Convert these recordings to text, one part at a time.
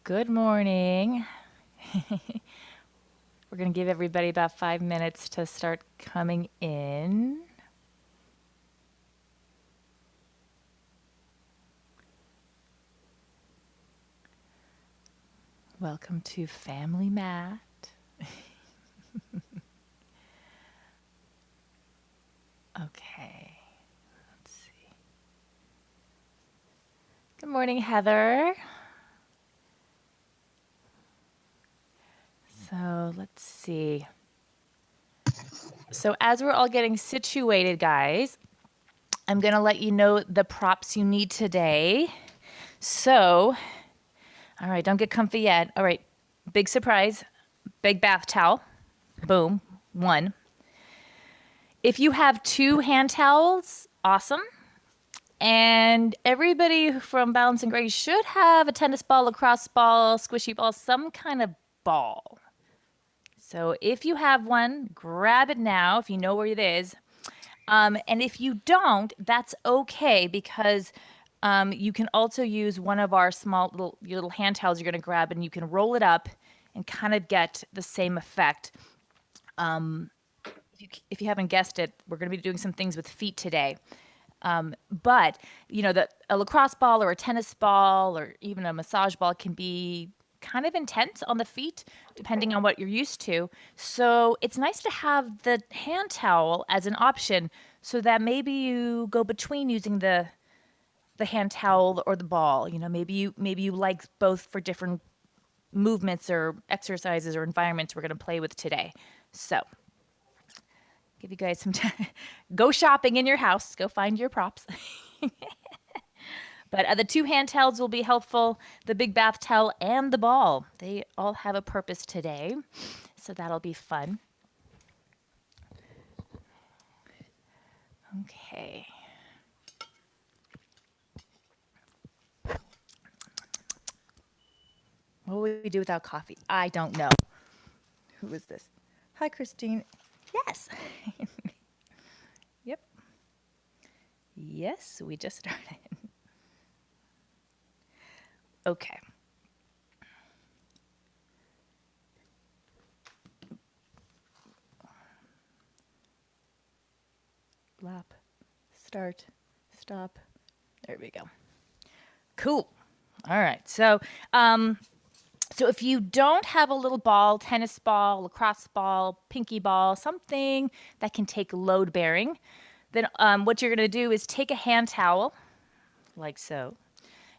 Good morning. We're going to give everybody about 5 minutes to start coming in. Welcome to Family Mat. Okay, let's see. Good morning, Heather. So let's see. So as we're all getting situated, guys, I'm going to let you know the props you need today. So, all right, don't get comfy yet. All right, big surprise, big bath towel. Boom, one. If you have two hand towels, awesome. And everybody from Balance and Grace should have a tennis ball, lacrosse ball, squishy ball, some kind of ball. So if you have one, grab it now if you know where it is. And if you don't, that's okay because you can also use one of our your little hand towels you're going to grab and you can roll it up and kind of get the same effect. If you haven't guessed it, we're going to be doing some things with feet today. But a lacrosse ball or a tennis ball or even a massage ball can be kind of intense on the feet, depending on what you're used to. So it's nice to have the hand towel as an option, so that maybe you go between using the hand towel or the ball. Maybe you like both for different movements or exercises or environments we're going to play with today. So give you guys some time. Go shopping in your house. Go find your props. But the two hand towels will be helpful. The big bath towel and the ball. They all have a purpose today. So that'll be fun. Okay. What would we do without coffee? I don't know. Who is this? Hi, Christine. Yes. Yep. Yes, we just started. Okay. Lap. Start. Stop. There we go. Cool. All right. So if you don't have a little ball, tennis ball, lacrosse ball, pinky ball, something that can take load bearing, then what you're going to do is take a hand towel, like so,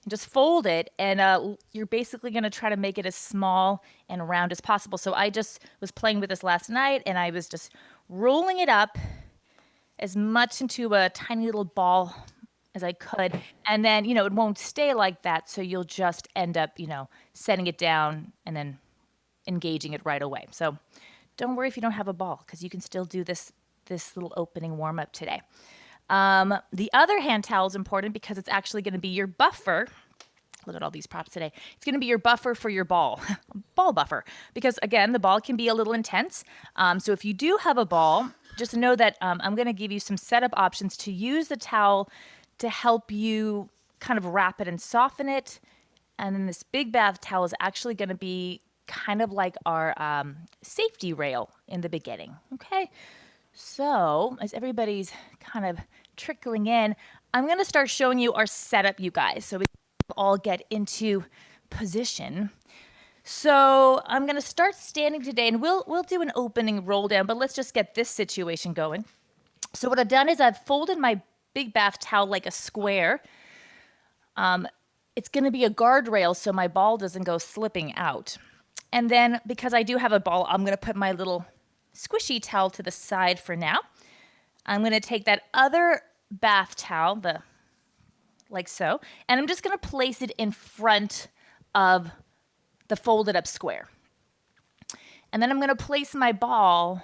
and just fold it. And you're basically going to try to make it as small and round as possible. So I just was playing with this last night, and I was just rolling it up as much into a tiny little ball as I could. And then, it won't stay like that. So you'll just end up, setting it down and then engaging it right away. So don't worry if you don't have a ball, because you can still do this little opening warm up today. The other hand towel is important because it's actually going to be your buffer. Look at all these props today. It's going to be your buffer for your ball, ball buffer. Because again, the ball can be a little intense. So if you do have a ball, just know that I'm going to give you some setup options to use the towel to help you kind of wrap it and soften it. And then this big bath towel is actually going to be kind of like our safety rail in the beginning. Okay. So as everybody's kind of trickling in, I'm going to start showing you our setup, you guys, so we can all get into position. So I'm going to start standing today, and we'll do an opening roll down, but let's just get this situation going. So what I've done is I've folded my big bath towel like a square. It's going to be a guardrail so my ball doesn't go slipping out. And then because I do have a ball, I'm going to put my little squishy towel to the side for now. I'm going to take that other bath towel, like so, and I'm just going to place it in front of the folded up square. And then I'm going to place my ball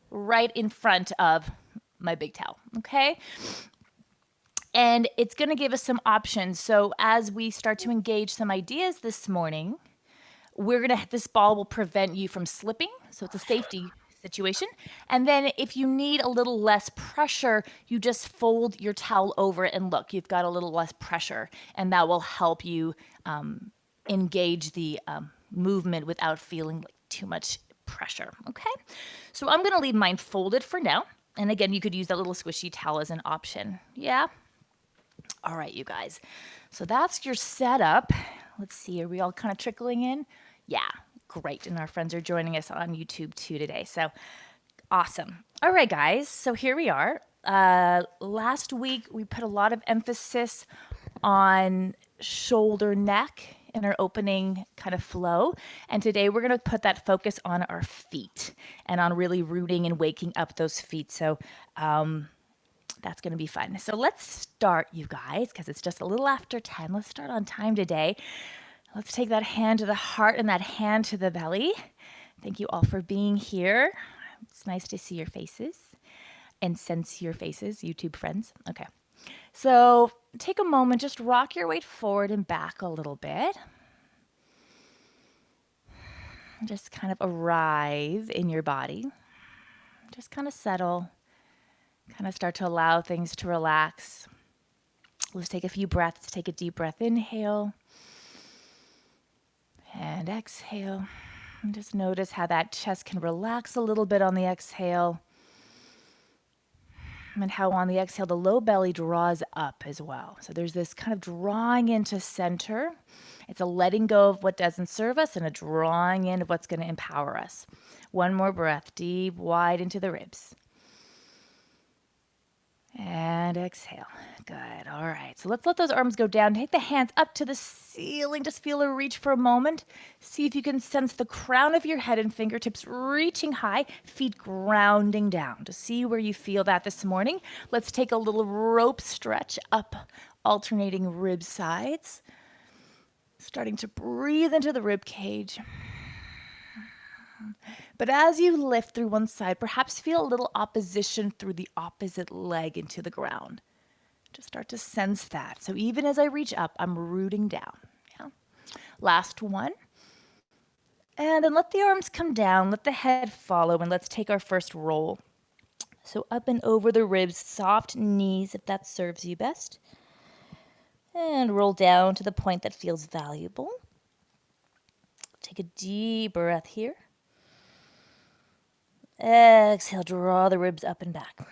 right in front of my big towel, okay? And it's going to give us some options. So as we start to engage some ideas this morning, this ball will prevent you from slipping. So it's a safety situation. And then if you need a little less pressure, you just fold your towel over it, and look, you've got a little less pressure, and that will help you engage the movement without feeling like too much pressure. Okay, so I'm going to leave mine folded for now. And again, you could use that little squishy towel as an option. Yeah. All right, you guys. So that's your setup. Let's see, are we all kind of trickling in? Yeah, great. And our friends are joining us on YouTube too today. So awesome. All right, guys. So here we are. Last week, we put a lot of emphasis on shoulder, neck in our opening kind of flow. And today we're going to put that focus on our feet and on really rooting and waking up those feet. So, that's going to be fun. So let's start, you guys, because it's just a little after 10. Let's start on time today. Let's take that hand to the heart and that hand to the belly. Thank you all for being here. It's nice to see your faces and sense your faces, YouTube friends. Okay. So take a moment, just rock your weight forward and back a little bit. Just kind of arrive in your body. Just kind of settle. Kind of start to allow things to relax. Let's take a few breaths. Take a deep breath. Inhale. And exhale. And just notice how that chest can relax a little bit on the exhale. And how on the exhale, the low belly draws up as well. So there's this kind of drawing into center. It's a letting go of what doesn't serve us and a drawing in of what's going to empower us. One more breath, deep, wide into the ribs. And exhale. Good. All right. So let's let those arms go down. Take the hands up to the ceiling. Just feel a reach for a moment. See if you can sense the crown of your head and fingertips reaching high, feet grounding down. To see where you feel that this morning. Let's take a little rope stretch up, alternating rib sides. Starting to breathe into the rib cage. But as you lift through one side, perhaps feel a little opposition through the opposite leg into the ground. Just start to sense that. So even as I reach up, I'm rooting down. Yeah. Last one. And then let the arms come down, let the head follow, and let's take our first roll. So up and over the ribs, soft knees if that serves you best. And roll down to the point that feels valuable. Take a deep breath here. Exhale, draw the ribs up and back.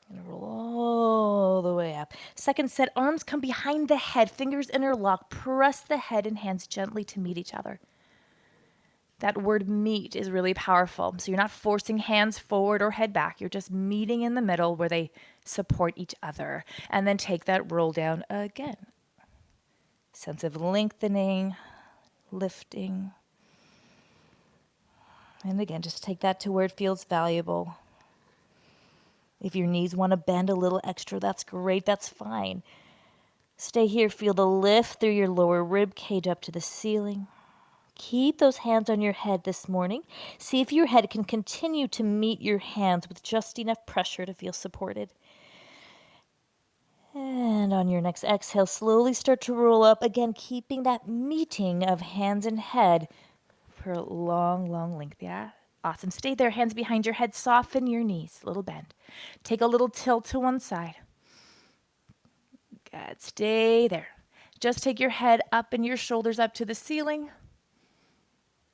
And roll all the way up. Second set, arms come behind the head, fingers interlock. Press the head and hands gently to meet each other. That word meet is really powerful. So you're not forcing hands forward or head back. You're just meeting in the middle where they support each other. And then take that roll down again. Sense of lengthening, lifting. And again, just take that to where it feels valuable. If your knees want to bend a little extra, that's great. That's fine. Stay here. Feel the lift through your lower rib cage up to the ceiling. Keep those hands on your head this morning. See if your head can continue to meet your hands with just enough pressure to feel supported. And on your next exhale, slowly start to roll up. Again, keeping that meeting of hands and head for a long, long length. Yeah. Awesome. Stay there. Hands behind your head. Soften your knees. Little bend. Take a little tilt to one side. Good. Stay there. Just take your head up and your shoulders up to the ceiling.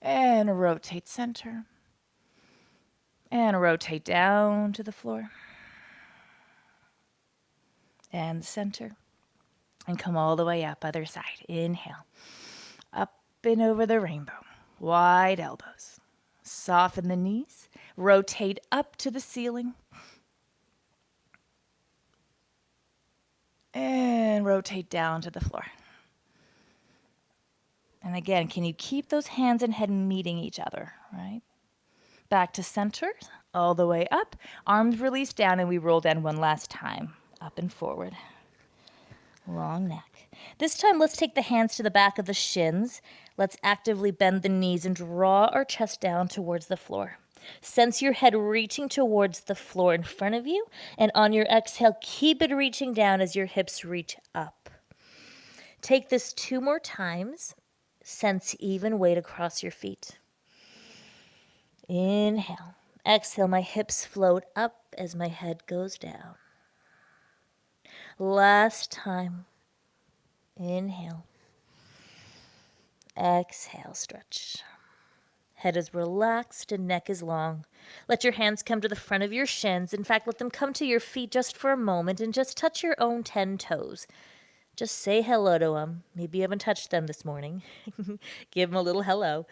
And rotate center. And rotate down to the floor. And center. And come all the way up. Other side. Inhale. Up and over the rainbow. Wide elbows. Soften the knees. Rotate up to the ceiling. And rotate down to the floor. And again, can you keep those hands and head meeting each other, right? Back to center, all the way up. Arms release down and we roll down one last time. Up and forward. Long neck. This time, let's take the hands to the back of the shins. Let's actively bend the knees and draw our chest down towards the floor. Sense your head reaching towards the floor in front of you. And on your exhale, keep it reaching down as your hips reach up. Take this 2 more times. Sense even weight across your feet. Inhale. Exhale, my hips float up as my head goes down. Last time. Inhale. Exhale, stretch. Head is relaxed and neck is long. Let your hands come to the front of your shins. In fact, let them come to your feet just for a moment and just touch your own 10 toes. Just say hello to them. Maybe you haven't touched them this morning. Give them a little hello.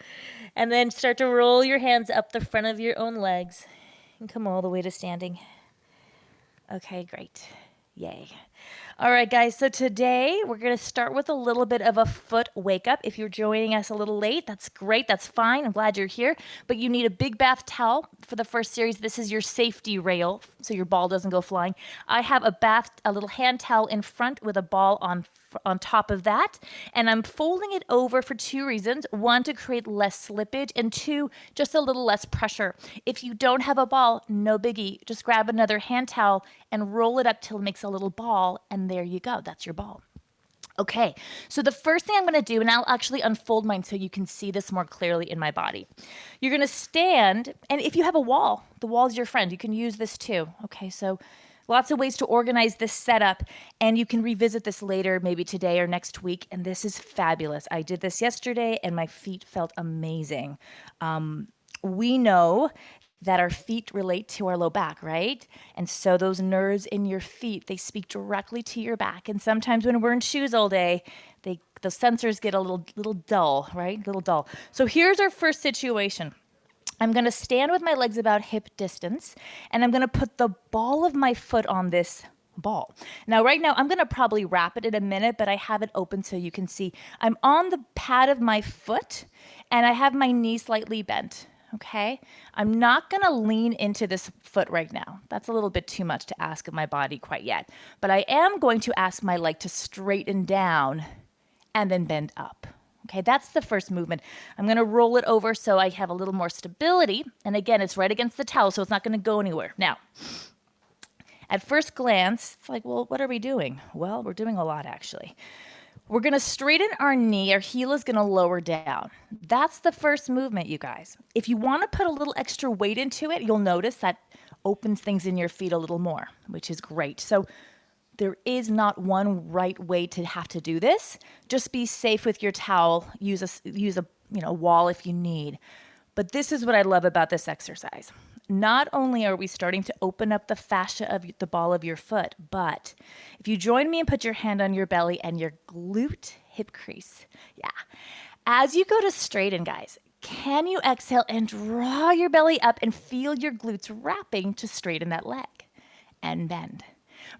And then start to roll your hands up the front of your own legs and come all the way to standing. Okay, great. Yay. All right, guys, so today we're going to start with a little bit of a foot wake up. If you're joining us a little late, that's great. That's fine. I'm glad you're here. But you need a big bath towel for the first series. This is your safety rail so your ball doesn't go flying. I have a little hand towel in front with a ball on top of that. And I'm folding it over for two reasons. One, to create less slippage, and two, just a little less pressure. If you don't have a ball, no biggie. Just grab another hand towel and roll it up till it makes a little ball, and there you go. That's your ball. Okay, so the first thing I'm going to do, and I'll actually unfold mine so you can see this more clearly in my body. You're going to stand, and if you have a wall, the wall's your friend. You can use this too. Okay, so lots of ways to organize this setup, and you can revisit this later, maybe today or next week, and this is fabulous. I did this yesterday, and my feet felt amazing. We know that our feet relate to our low back, right? And so those nerves in your feet, they speak directly to your back. And sometimes when we're in shoes all day, the sensors get a little dull, right? A little dull. So here's our first situation. I'm going to stand with my legs about hip distance, and I'm going to put the ball of my foot on this ball. Now, right now, I'm going to probably wrap it in a minute, but I have it open so you can see. I'm on the pad of my foot, and I have my knee slightly bent. Okay, I'm not going to lean into this foot right now. That's a little bit too much to ask of my body quite yet. But I am going to ask my leg to straighten down and then bend up. Okay, that's the first movement. I'm going to roll it over so I have a little more stability. And again, it's right against the towel, so it's not going to go anywhere. Now, at first glance, it's like, well, what are we doing? Well, we're doing a lot, actually. We're going to straighten our knee. Our heel is going to lower down. That's the first movement, you guys. If you want to put a little extra weight into it, you'll notice that opens things in your feet a little more, which is great. So there is not one right way to have to do this. Just be safe with your towel. Use a wall if you need. But this is what I love about this exercise. Not only are we starting to open up the fascia of the ball of your foot, but if you join me and put your hand on your belly and your glute hip crease, yeah. As you go to straighten, guys, can you exhale and draw your belly up and feel your glutes wrapping to straighten that leg and bend?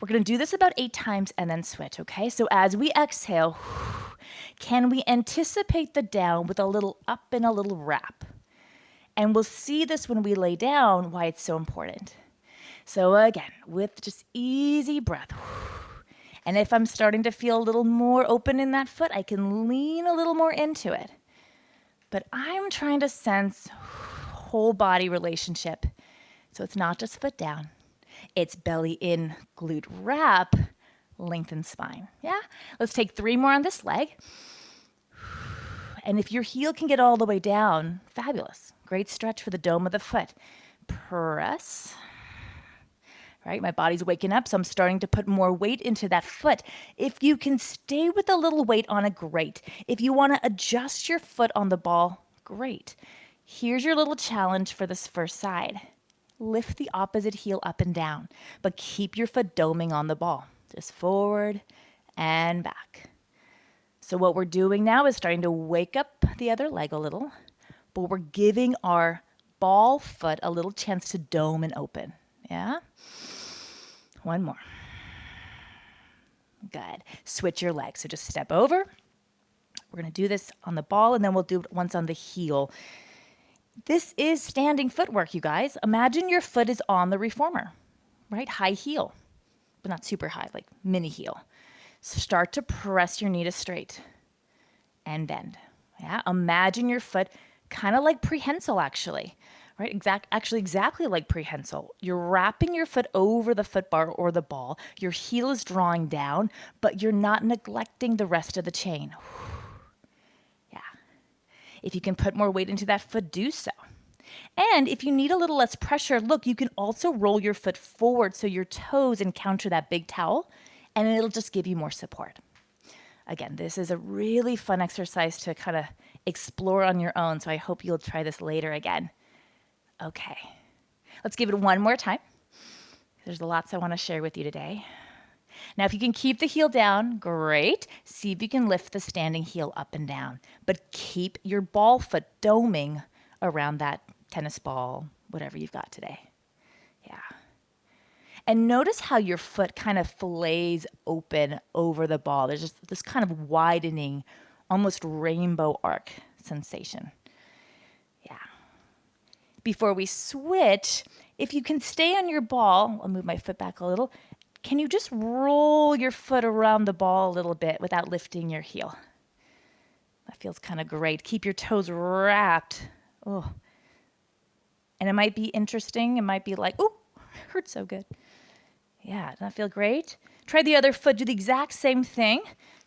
We're going to do this about 8 times and then switch, okay? So as we exhale, can we anticipate the down with a little up and a little wrap? And we'll see this when we lay down, why it's so important. So again, with just easy breath. And if I'm starting to feel a little more open in that foot, I can lean a little more into it. But I'm trying to sense whole body relationship. So it's not just foot down. It's belly in, glute wrap, lengthen spine. Yeah? Let's take 3 more on this leg. And if your heel can get all the way down, fabulous. Great stretch for the dome of the foot. Press. Right, my body's waking up, so I'm starting to put more weight into that foot. If you can stay with a little weight on it, great. If you want to adjust your foot on the ball, great. Here's your little challenge for this first side. Lift the opposite heel up and down, but keep your foot doming on the ball. Just forward and back. So what we're doing now is starting to wake up the other leg a little, but we're giving our ball foot a little chance to dome and open. Yeah? 1 more. Good. Switch your legs. So just step over. We're going to do this on the ball, and then we'll do it once on the heel. This is standing footwork, you guys. Imagine your foot is on the reformer, right? High heel, but not super high, like mini heel. Start to press your knee to straight and bend. Yeah, imagine your foot kind of like prehensile, actually, right? Exactly like prehensile. You're wrapping your foot over the foot bar or the ball. Your heel is drawing down, but you're not neglecting the rest of the chain. Yeah. If you can put more weight into that foot, do so. And if you need a little less pressure, look, you can also roll your foot forward so your toes encounter that big towel, and it'll just give you more support. Again, this is a really fun exercise to kind of explore on your own. So I hope you'll try this later again. Okay, let's give it one more time. There's lots I want to share with you today. Now, if you can keep the heel down, great. See if you can lift the standing heel up and down, but keep your ball foot doming around that tennis ball, whatever you've got today. Yeah. And notice how your foot kind of fillets open over the ball. There's just this kind of widening, almost rainbow arc sensation. Yeah. Before we switch, if you can stay on your ball, I'll move my foot back a little. Can you just roll your foot around the ball a little bit without lifting your heel? That feels kind of great. Keep your toes wrapped. Oh. And it might be interesting. It might be like, oh, hurts so good. Yeah, doesn't that feel great? Try the other foot. Do the exact same thing.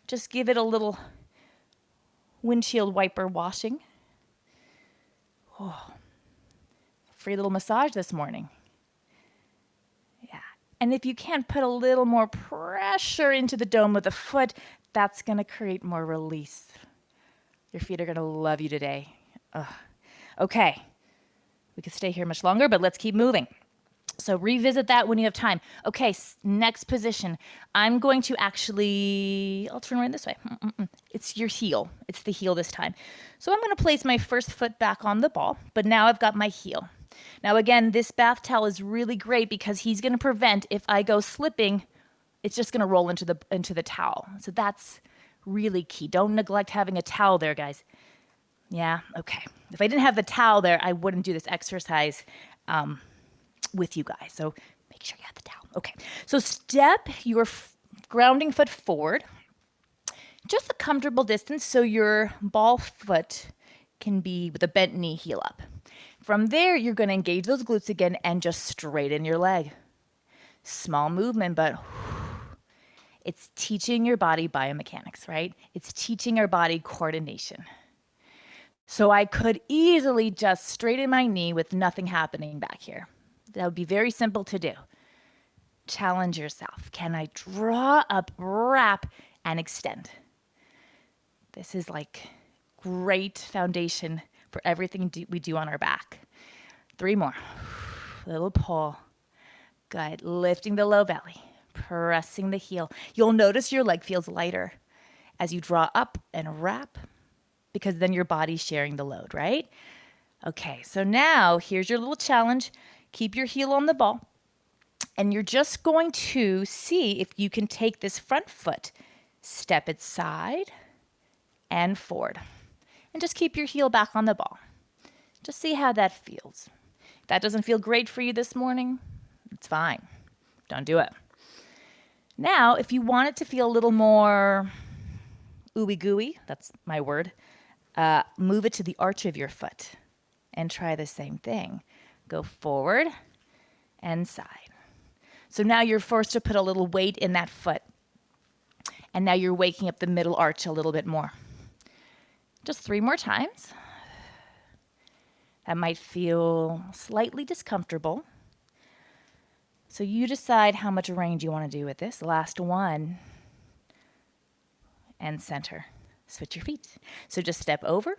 Just give it a little windshield wiper washing. Oh, free little massage this morning. Yeah. And if you can put a little more pressure into the dome of the foot, that's going to create more release. Your feet are going to love you today. Ugh. Okay. We could stay here much longer, but let's keep moving. So revisit that when you have time. Okay, next position. I'm going to actually, I'll turn right this way. It's your heel. It's the heel this time. So I'm going to place my first foot back on the ball, but now I've got my heel. Now again, this bath towel is really great because he's going to prevent, if I go slipping, it's just going to roll into the towel. So that's really key. Don't neglect having a towel there, guys. Yeah, okay. If I didn't have the towel there, I wouldn't do this exercise with you guys. So make sure you have the towel. Okay, so step your grounding foot forward, just a comfortable distance so your ball foot can be with a bent knee, heel up. From there, you're going to engage those glutes again and just straighten your leg. Small movement, but it's teaching your body biomechanics, right? It's teaching our body coordination. So I could easily just straighten my knee with nothing happening back here. That would be very simple to do. Challenge yourself. Can I draw up, wrap, and extend? This is like great foundation for everything we do on our back. 3 more. Little pull. Good. Lifting the low belly. Pressing the heel. You'll notice your leg feels lighter as you draw up and wrap, because then your body's sharing the load, right? Okay, so now here's your little challenge. Keep your heel on the ball, and you're just going to see if you can take this front foot, step it side and forward, and just keep your heel back on the ball. Just see how that feels. If that doesn't feel great for you this morning, it's fine. Don't do it. Now, if you want it to feel a little more ooey gooey, that's my word, move it to the arch of your foot and try the same thing. Go forward and side. So now you're forced to put a little weight in that foot. And now you're waking up the middle arch a little bit more. Just 3 more times. That might feel slightly discomfortable. So you decide how much range you want to do with this. Last one. And center. Switch your feet. So just step over.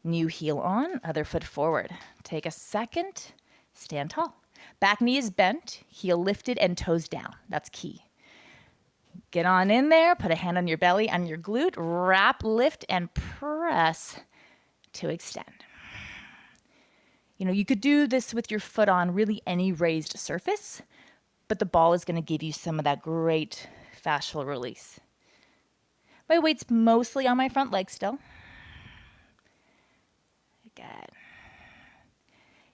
New heel on, other foot forward. Take a second, stand tall. Back knee is bent, heel lifted, and toes down. That's key. Get on in there, put a hand on your belly, on your glute, wrap, lift, and press to extend. You know, you could do this with your foot on really any raised surface, but the ball is going to give you some of that great fascial release. My weight's mostly on my front leg still. Good.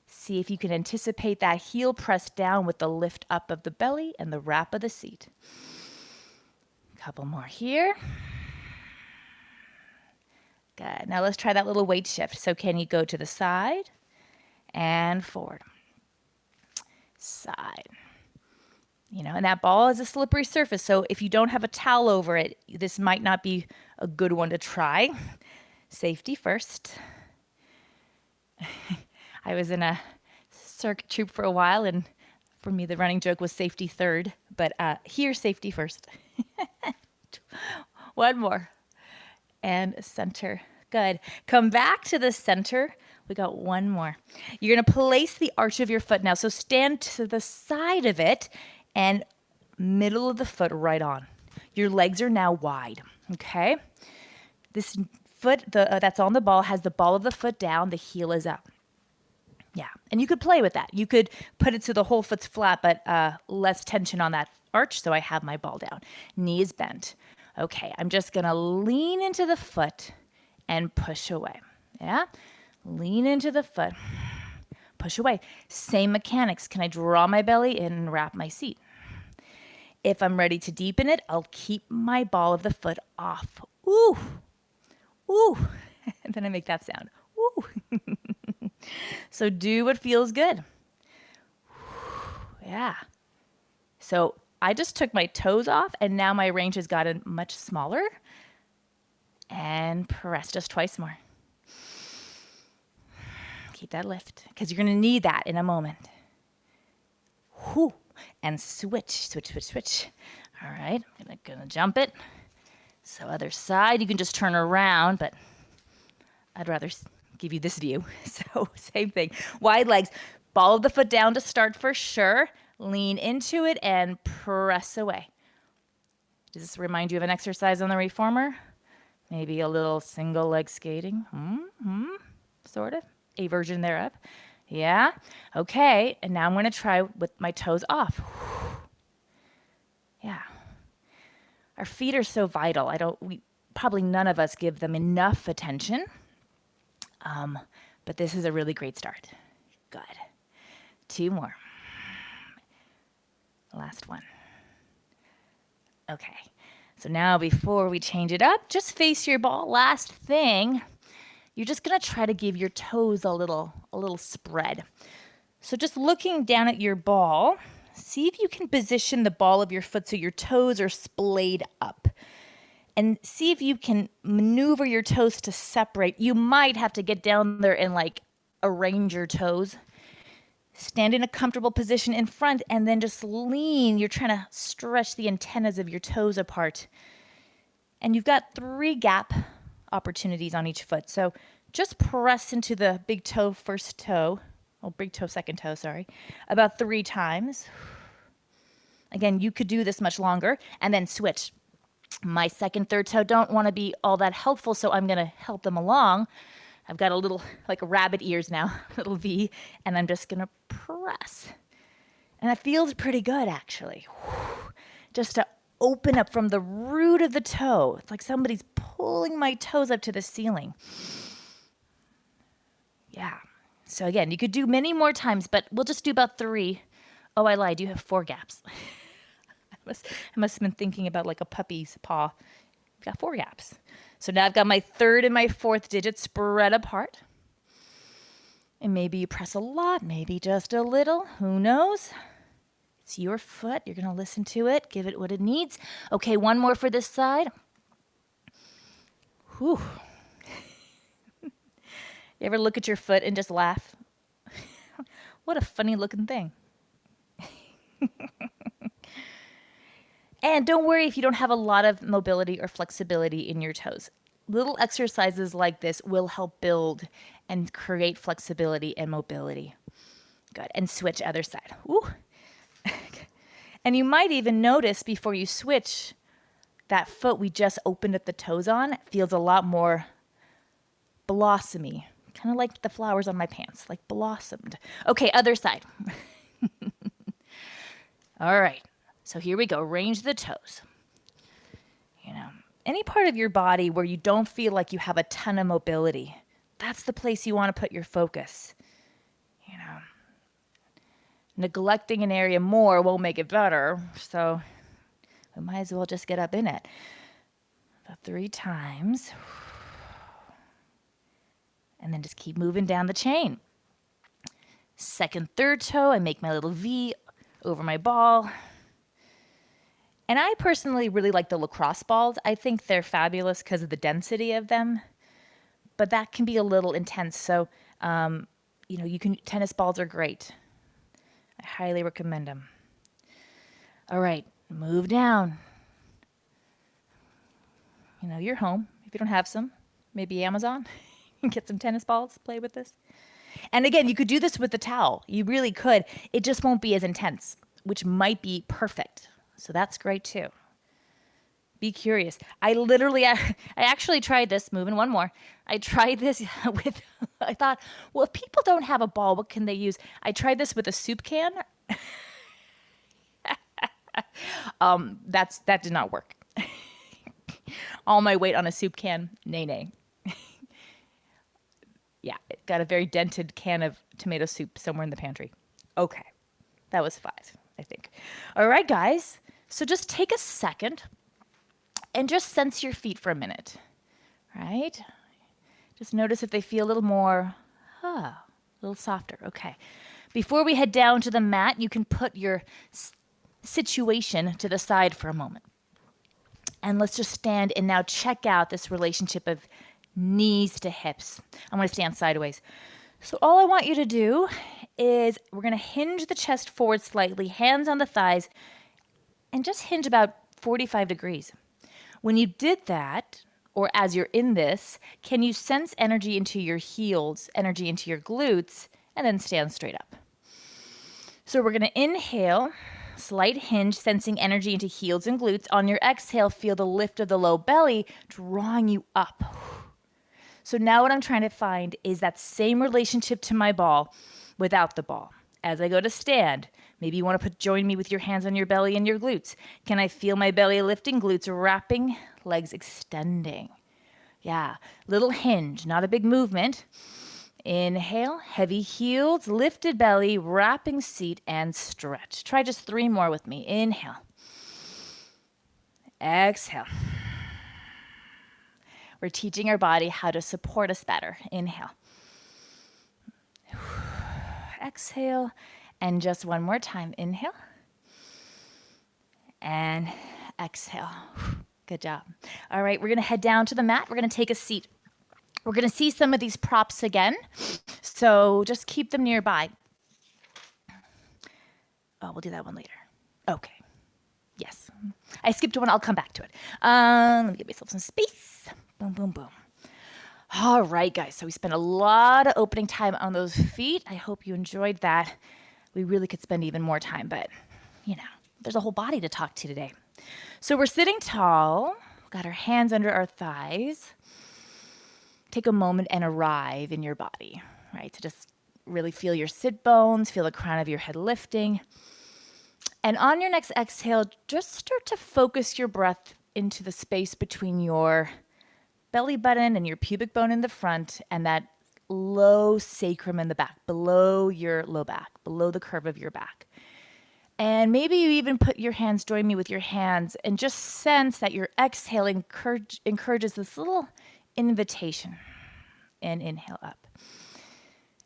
See if you can anticipate that heel press down with the lift up of the belly and the wrap of the seat. Couple more here. Good. Now let's try that little weight shift. So can you go to the side and forward? Side. You know, and that ball is a slippery surface. So if you don't have a towel over it, this might not be a good one to try. Safety first. I was in a circuit troop for a while, and for me, the running joke was safety third, but here, safety first. One more. And center. Good. Come back to the center. We got one more. You're going to place the arch of your foot now. So stand to the side of it and middle of the foot right on. Your legs are now wide. Okay? This foot that's on the ball has the ball of the foot down. The heel is up. Yeah. And you could play with that. You could put it so the whole foot's flat, but less tension on that arch. So I have my ball down. Knees bent. Okay. I'm just going to lean into the foot and push away. Yeah? Lean into the foot, push away. Same mechanics. Can I draw my belly in and wrap my seat? If I'm ready to deepen it, I'll keep my ball of the foot off. Ooh, ooh. And then I make that sound. Ooh. So do what feels good. Yeah. So I just took my toes off and now my range has gotten much smaller. And press just twice more. Keep that lift because you're going to need that in a moment. Whew. And switch, switch, switch, switch. All right, I'm gonna jump it. So other side, you can just turn around, but I'd rather give you this view. So same thing. Wide legs, ball of the foot down to start for sure. Lean into it and press away. Does this remind you of an exercise on the reformer? Maybe a little single leg skating, sort of. A version thereof. Yeah? Okay, and now I'm going to try with my toes off. Yeah. Our feet are so vital. Probably none of us give them enough attention. But this is a really great start. Good. 2 more. Last one. Okay. So now before we change it up, just face your ball. Last thing. You're just going to try to give your toes a little spread. So just looking down at your ball, see if you can position the ball of your foot so your toes are splayed up. And see if you can maneuver your toes to separate. You might have to get down there and arrange your toes. Stand in a comfortable position in front and then just lean. You're trying to stretch the antennas of your toes apart. And you've got 3 gap opportunities on each foot. So just press into the big toe, big toe, second toe, sorry, about 3 times. Again, you could do this much longer and then switch. My second, third toe don't want to be all that helpful, so I'm going to help them along. I've got a little, rabbit ears now, little V, and I'm just going to press. And it feels pretty good, actually. Just to open up from the root of the toe. It's like somebody's pulling my toes up to the ceiling. Yeah. So again, you could do many more times, but we'll just do about 3. Oh, I lied. You have 4 gaps. I must have been thinking about a puppy's paw. I've got 4 gaps. So now I've got my 3rd and my 4th digit spread apart. And maybe you press a lot, maybe just a little. Who knows? It's your foot. You're going to listen to it, give it what it needs. Okay, one more for this side. Whew. You ever look at your foot and just laugh? What a funny looking thing. And don't worry if you don't have a lot of mobility or flexibility in your toes. Little exercises like this will help build and create flexibility and mobility. Good. And switch other side. Ooh. And you might even notice before you switch, that foot we just opened up the toes on feels a lot more blossomy. Kind of like the flowers on my pants, like blossomed. Okay, other side. All right. So here we go. Range the toes. Any part of your body where you don't feel like you have a ton of mobility, that's the place you want to put your focus. Neglecting an area more won't make it better, so we might as well just get up in it. About 3 times. And then just keep moving down the chain. Second, third toe, I make my little V over my ball. And I personally really like the lacrosse balls. I think they're fabulous because of the density of them. But that can be a little intense. So, tennis balls are great. I highly recommend them. All right, move down. You're home if you don't have some. maybe Amazon. Get some tennis balls, play with this. And again, you could do this with the towel. You really could. It just won't be as intense, which might be perfect. So that's great too. Be curious. I actually tried this, moving one more. I tried this with, I thought, well, if people don't have a ball, what can they use? I tried this with a soup can. That did not work. All my weight on a soup can, nay, nay. Yeah, it got a very dented can of tomato soup somewhere in the pantry. Okay, that was 5, I think. All right, guys. So just take a second and just sense your feet for a minute, right? Just notice if they feel a little more, a little softer. Okay. Before we head down to the mat, you can put your situation to the side for a moment. And let's just stand and now check out this relationship of knees to hips. I'm going to stand sideways. So all I want you to do is we're going to hinge the chest forward slightly, hands on the thighs, and just hinge about 45 degrees. When you did that, or as you're in this, can you sense energy into your heels, energy into your glutes, and then stand straight up? So we're going to inhale, slight hinge, sensing energy into heels and glutes. On your exhale, feel the lift of the low belly drawing you up. So now what I'm trying to find is that same relationship to my ball without the ball. As I go to stand, maybe you want to join me with your hands on your belly and your glutes. Can I feel my belly lifting, glutes wrapping, legs extending? Yeah, little hinge, not a big movement. Inhale, heavy heels, lifted belly, wrapping seat, and stretch. Try just 3 more with me. Inhale. Exhale. We're teaching our body how to support us better. Inhale. Exhale. And just one more time. Inhale. And exhale. Good job. All right, we're going to head down to the mat. We're going to take a seat. We're going to see some of these props again. So just keep them nearby. Oh, we'll do that one later. Okay. Yes. I skipped one. I'll come back to it. Let me give myself some space. Boom, boom, boom. All right, guys. So we spent a lot of opening time on those feet. I hope you enjoyed that. We really could spend even more time, but, you know, there's a whole body to talk to today. So we're sitting tall. Got our hands under our thighs. Take a moment and arrive in your body, right? So just really feel your sit bones, feel the crown of your head lifting. And on your next exhale, just start to focus your breath into the space between your belly button and your pubic bone in the front and that low sacrum in the back, below your low back, below the curve of your back. And maybe you even put your hands, join me with your hands, and just sense that your exhale encourages this little invitation. And inhale up.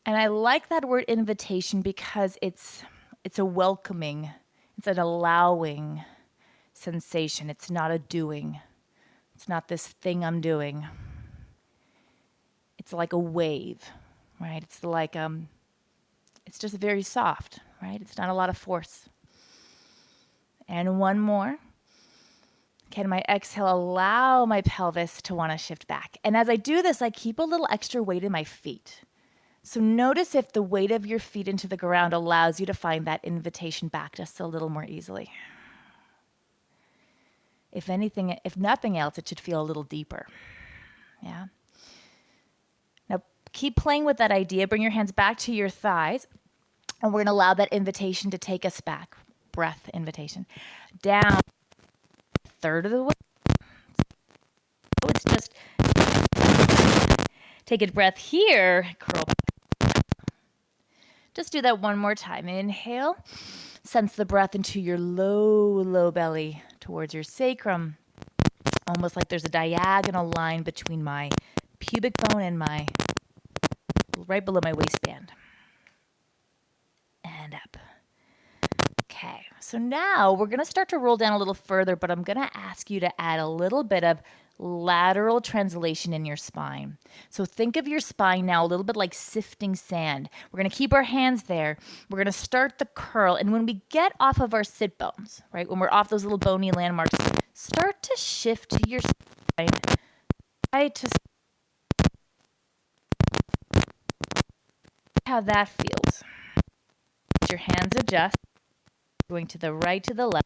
And I like that word invitation because it's a welcoming, it's an allowing sensation. It's not a doing. It's not this thing I'm doing. It's like a wave, right? It's like it's just very soft, right? It's not a lot of force. And one more. Can my exhale allow my pelvis to want to shift back? And as I do this, I keep a little extra weight in my feet. So notice if the weight of your feet into the ground allows you to find that invitation back just a little more easily. If nothing else, it should feel a little deeper. Yeah. Now keep playing with that idea. Bring your hands back to your thighs. And we're going to allow that invitation to take us back. Breath invitation. Down. Third of the way. So it's just take a breath here. Curl. Just do that one more time. Inhale. Sense the breath into your low belly towards your sacrum. Almost like there's a diagonal line between my pubic bone and right below my waistband. And up. Okay, so now we're going to start to roll down a little further, but I'm going to ask you to add a little bit of lateral translation in your spine. So think of your spine now a little bit like sifting sand. We're going to keep our hands there. We're going to start the curl. And when we get off of our sit bones, right, when we're off those little bony landmarks, start to shift to your spine. Try to how that feels. Let your hands adjust, going to the right, to the left.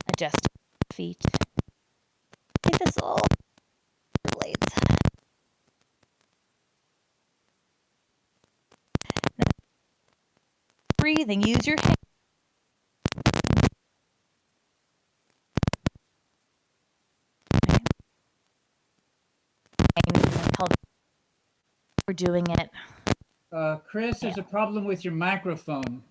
Adjust feet. Take this all blades. Now, breathing, use your hands. We're doing it. Chris, there's a problem with your microphone.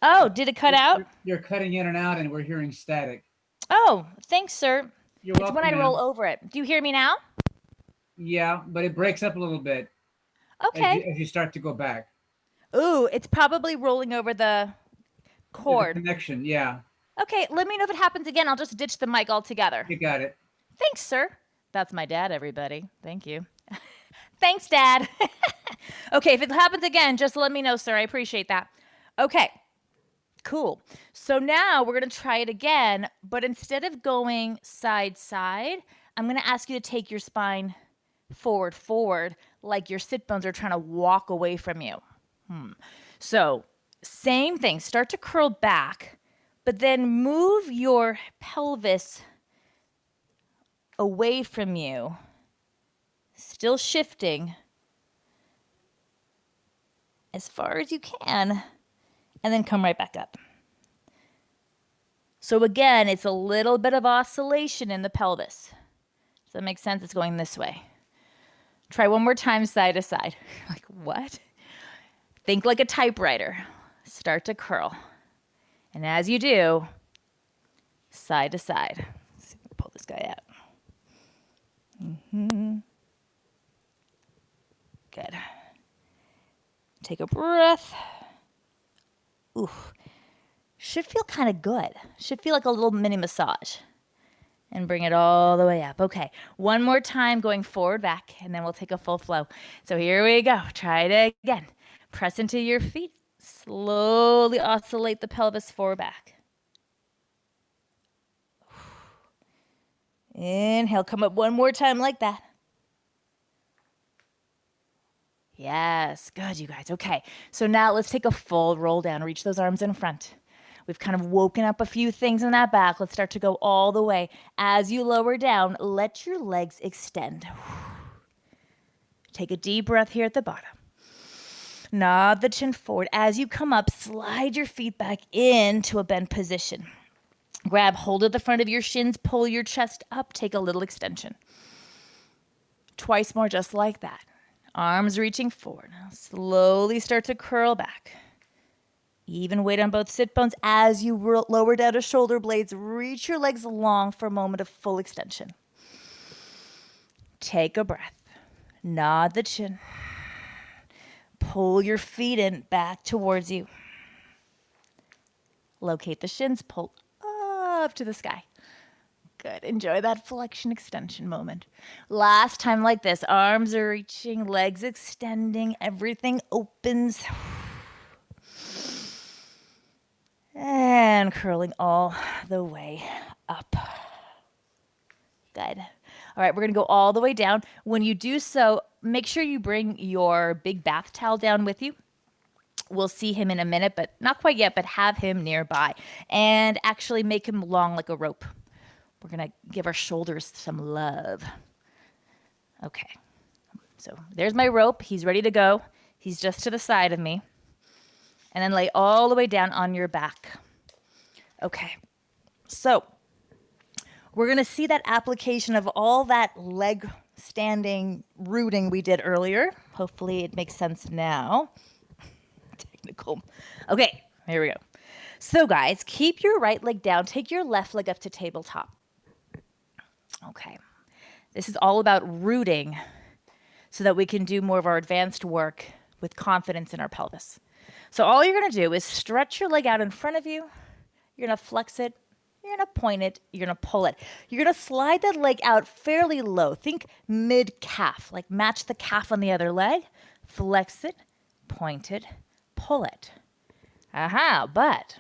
Oh, did it cut out? You're cutting in and out, and we're hearing static. Oh, thanks, sir. You're It's welcome, when I ma'am. roll over it. Do you hear me now? Yeah, but it breaks up a little bit Okay. as you start to go back. Ooh, it's probably rolling over the The cord. connection, yeah. Okay, let me know if it happens again. I'll just ditch the mic altogether. You got it. Thanks, sir. That's my dad, everybody. Thank you. Thanks, Dad. Okay, if it happens again, just let me know, sir. I appreciate that. Okay, cool. So now we're going to try it again, but instead of going side side, I'm going to ask you to take your spine forward, like your sit bones are trying to walk away from you. So, same thing. Start to curl back, but then move your pelvis away from you, still shifting as far as you can, and then come right back up. So again, it's a little bit of oscillation in the pelvis. Does that make sense? It's going this way. Try one more time, side to side. Like, what? Think like a typewriter. Start to curl. And as you do, side to side. Let's see, pull this guy out. Good. Take a breath. Ooh. Should feel kind of good. Should feel like a little mini massage. And bring it all the way up. Okay, one more time going forward, back, and then we'll take a full flow. So here we go. Try it again. Press into your feet. Slowly oscillate the pelvis forward, back. Inhale, come up one more time like that. Yes, good, you guys. Okay, so now let's take a full roll down. Reach those arms in front. We've kind of woken up a few things in that back. Let's start to go all the way. As you lower down, let your legs extend. Take a deep breath here at the bottom. Nod the chin forward. As you come up, slide your feet back into a bent position. Grab hold of the front of your shins, pull your chest up, take a little extension. Twice more, just like that. Arms reaching forward. Slowly start to curl back. Even weight on both sit bones. As you lower down to shoulder blades, reach your legs long for a moment of full extension. Take a breath. Nod the chin. Pull your feet in back towards you. Locate the shins, pull up to the sky. Good. Enjoy that flexion extension moment. Last time like this. Arms are reaching, legs extending, everything opens. And curling all the way up. Good. All right, we're going to go all the way down. When you do so, make sure you bring your big bath towel down with you. We'll see him in a minute, but not quite yet, but have him nearby. And actually make him long like a rope. We're going to give our shoulders some love. Okay. So there's my rope. He's ready to go. He's just to the side of me. And then lay all the way down on your back. Okay. So we're going to see that application of all that leg standing rooting we did earlier. Hopefully it makes sense now. Technical. Okay, here we go. So guys, keep your right leg down. Take your left leg up to tabletop. Okay. This is all about rooting so that we can do more of our advanced work with confidence in our pelvis. So all you're going to do is stretch your leg out in front of you. You're going to flex it. You're going to point it. You're going to pull it. You're going to slide that leg out fairly low. Think mid-calf, like match the calf on the other leg. Flex it, point it, pull it. Aha, but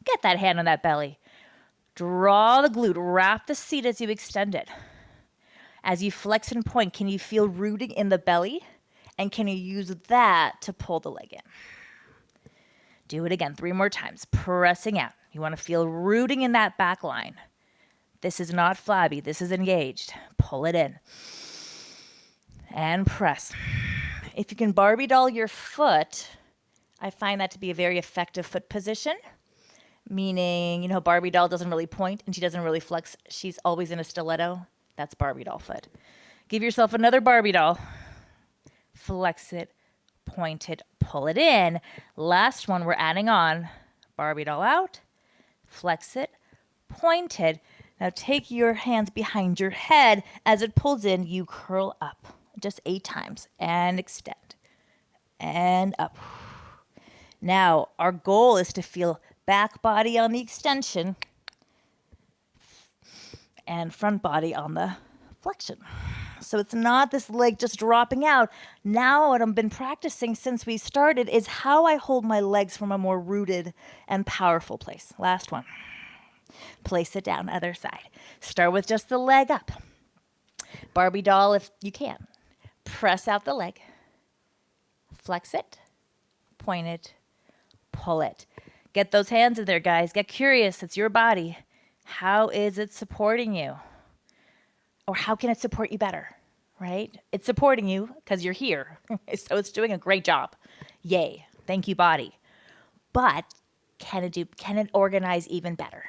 get that hand on that belly. Draw the glute. Wrap the seat as you extend it. As you flex and point, can you feel rooting in the belly? And can you use that to pull the leg in? Do it again 3 more times, pressing out. You want to feel rooting in that back line. This is not flabby. This is engaged. Pull it in. And press. If you can Barbie doll your foot, I find that to be a very effective foot position. Meaning, Barbie doll doesn't really point and she doesn't really flex. She's always in a stiletto. That's Barbie doll foot. Give yourself another Barbie doll. Flex it, point it, pull it in. Last one we're adding on. Barbie doll out. Flex it, point it. Now take your hands behind your head. As it pulls in, you curl up. Just 8 times. And extend. And up. Now, our goal is to feel back body on the extension and front body on the flexion. So it's not this leg just dropping out. Now what I've been practicing since we started is how I hold my legs from a more rooted and powerful place. Last one. Place it down, other side. Start with just the leg up. Barbie doll if you can. Press out the leg. Flex it. Point it. Pull it. Get those hands in there, guys. Get curious. It's your body. How is it supporting you? Or how can it support you better, right? It's supporting you because you're here. So it's doing a great job. Yay. Thank you, body. But can it organize even better?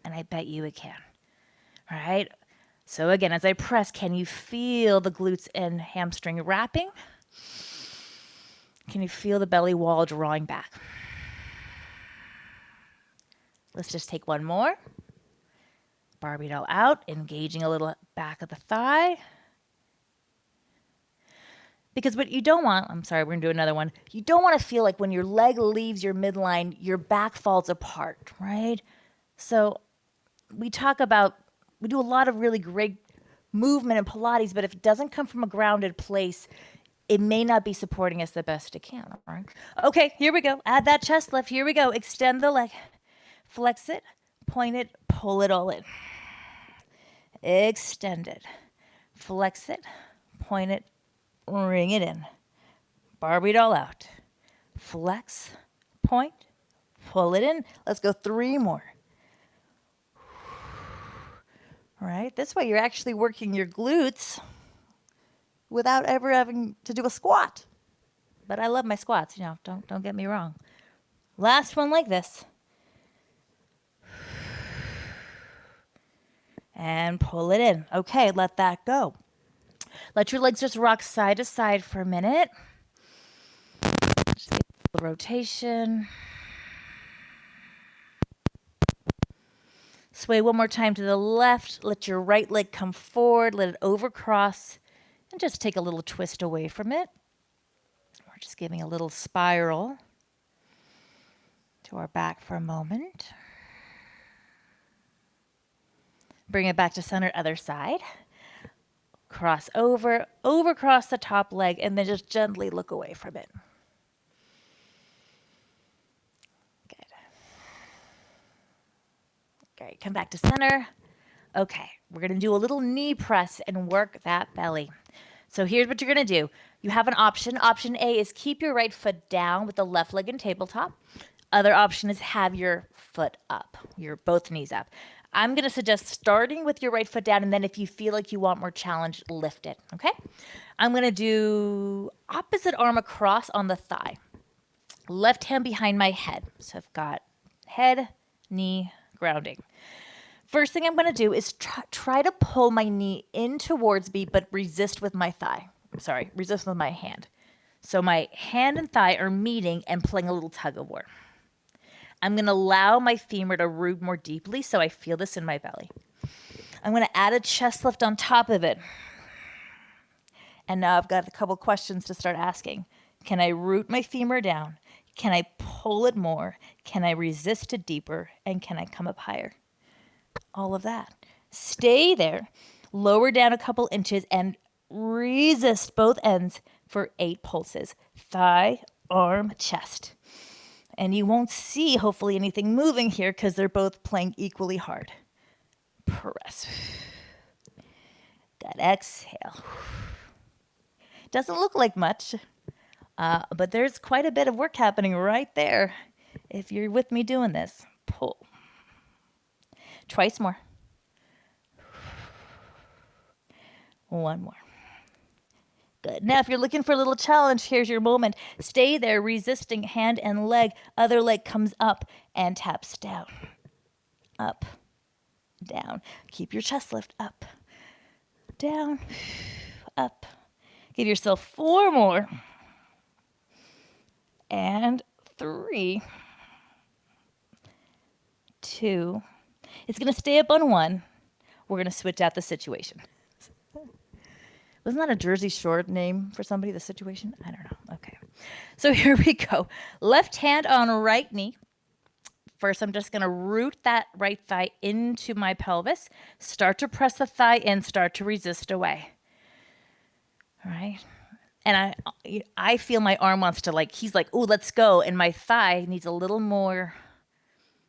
And I bet you it can. All right. So again, as I press, can you feel the glutes and hamstring wrapping? Can you feel the belly wall drawing back? Let's just take one more. Barbie doll out, engaging a little back of the thigh. Because what you don't want, I'm sorry, we're going to do another one. You don't want to feel like when your leg leaves your midline, your back falls apart, right? So we do a lot of really great movement in Pilates, but if it doesn't come from a grounded place, it may not be supporting us the best it can, all right? Okay, here we go. Add that chest lift. Here we go. Extend the leg. Flex it, point it, pull it all in. Extend it. Flex it, point it, ring it in. Barbie doll out. Flex, point, pull it in. Let's go 3 more. All right, this way you're actually working your glutes without ever having to do a squat. But I love my squats, don't get me wrong. Last one like this. And pull it in. Okay, let that go. Let your legs just rock side to side for a minute. Just get a little rotation. Sway one more time to the left. Let your right leg come forward. Let it overcross. And just take a little twist away from it. We're just giving a little spiral to our back for a moment. Bring it back to center, other side. Cross over, overcross the top leg, and then just gently look away from it. Good. Great, come back to center. Okay, we're gonna do a little knee press and work that belly. So here's what you're gonna do. You have an option. Option A is keep your right foot down with the left leg in tabletop. Other option is have your foot up, your both knees up. I'm going to suggest starting with your right foot down, and then if you feel like you want more challenge, lift it, okay? I'm going to do opposite arm across on the thigh. Left hand behind my head. So I've got head, knee, grounding. First thing I'm going to do is try to pull my knee in towards me, but resist with my thigh. Resist with my hand. So my hand and thigh are meeting and playing a little tug of war. I'm going to allow my femur to root more deeply so I feel this in my belly. I'm going to add a chest lift on top of it. And now I've got a couple questions to start asking. Can I root my femur down? Can I pull it more? Can I resist it deeper? And can I come up higher? All of that. Stay there. Lower down a couple inches and resist both ends for 8 pulses. Thigh, arm, chest. And you won't see, hopefully, anything moving here because they're both playing equally hard. Press. Good. Exhale. Doesn't look like much, But there's quite a bit of work happening right there. If you're with me doing this, pull. Twice more. One more. Good. Now, if you're looking for a little challenge, here's your moment. Stay there, resisting hand and leg. Other leg comes up and taps down. Up, down. Keep your chest lift. Up, down, up. Give yourself 4 more. And 3, 2. It's going to stay up on 1. We're going to switch out the situation. Wasn't that a Jersey Shore name for somebody, the situation? I don't know. Okay. So here we go. Left hand on right knee. First, I'm just going to root that right thigh into my pelvis. Start to press the thigh in. Start to resist away. All right. And I feel my arm wants to he's like, oh, let's go. And my thigh needs a little more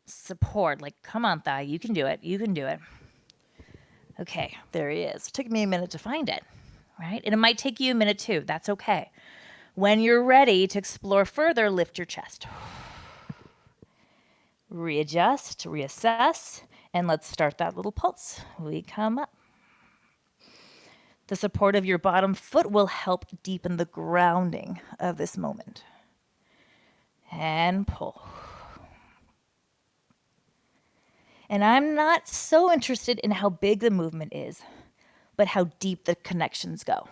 support. Like, come on, thigh. You can do it. You can do it. Okay. There he is. It took me a minute to find it. Right? And it might take you a minute too. That's okay. When you're ready to explore further, lift your chest. Readjust, reassess, and let's start that little pulse. We come up. The support of your bottom foot will help deepen the grounding of this moment. And pull. And I'm not so interested in how big the movement is, but how deep the connections go.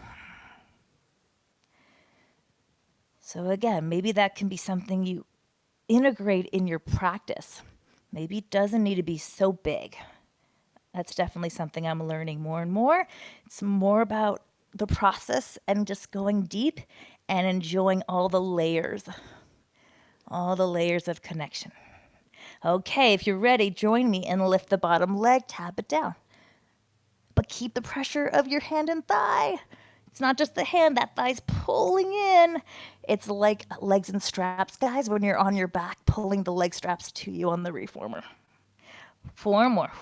So again, maybe that can be something you integrate in your practice. Maybe it doesn't need to be so big. That's definitely something I'm learning more and more. It's more about the process and just going deep and enjoying all the layers of connection. Okay, if you're ready, join me and lift the bottom leg, tap it down. But keep the pressure of your hand and thigh. It's not just the hand, that thigh's pulling in. It's like legs and straps, guys, when you're on your back, pulling the leg straps to you on the reformer. 4 more.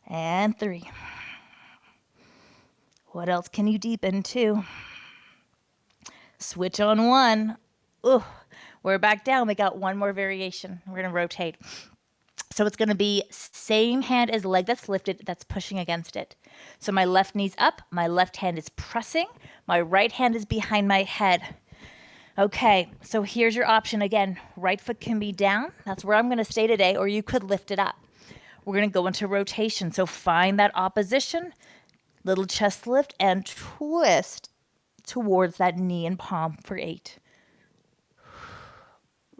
And 3. What else can you deepen? 2. Switch on 1. Ooh, we're back down. We got 1 more variation. We're going to rotate. So it's going to be same hand as leg that's lifted, that's pushing against it. So my left knee's up, my left hand is pressing, my right hand is behind my head. Okay, so here's your option again. Right foot can be down. That's where I'm going to stay today, or you could lift it up. We're going to go into rotation. So find that opposition, little chest lift, and twist towards that knee and palm for 8.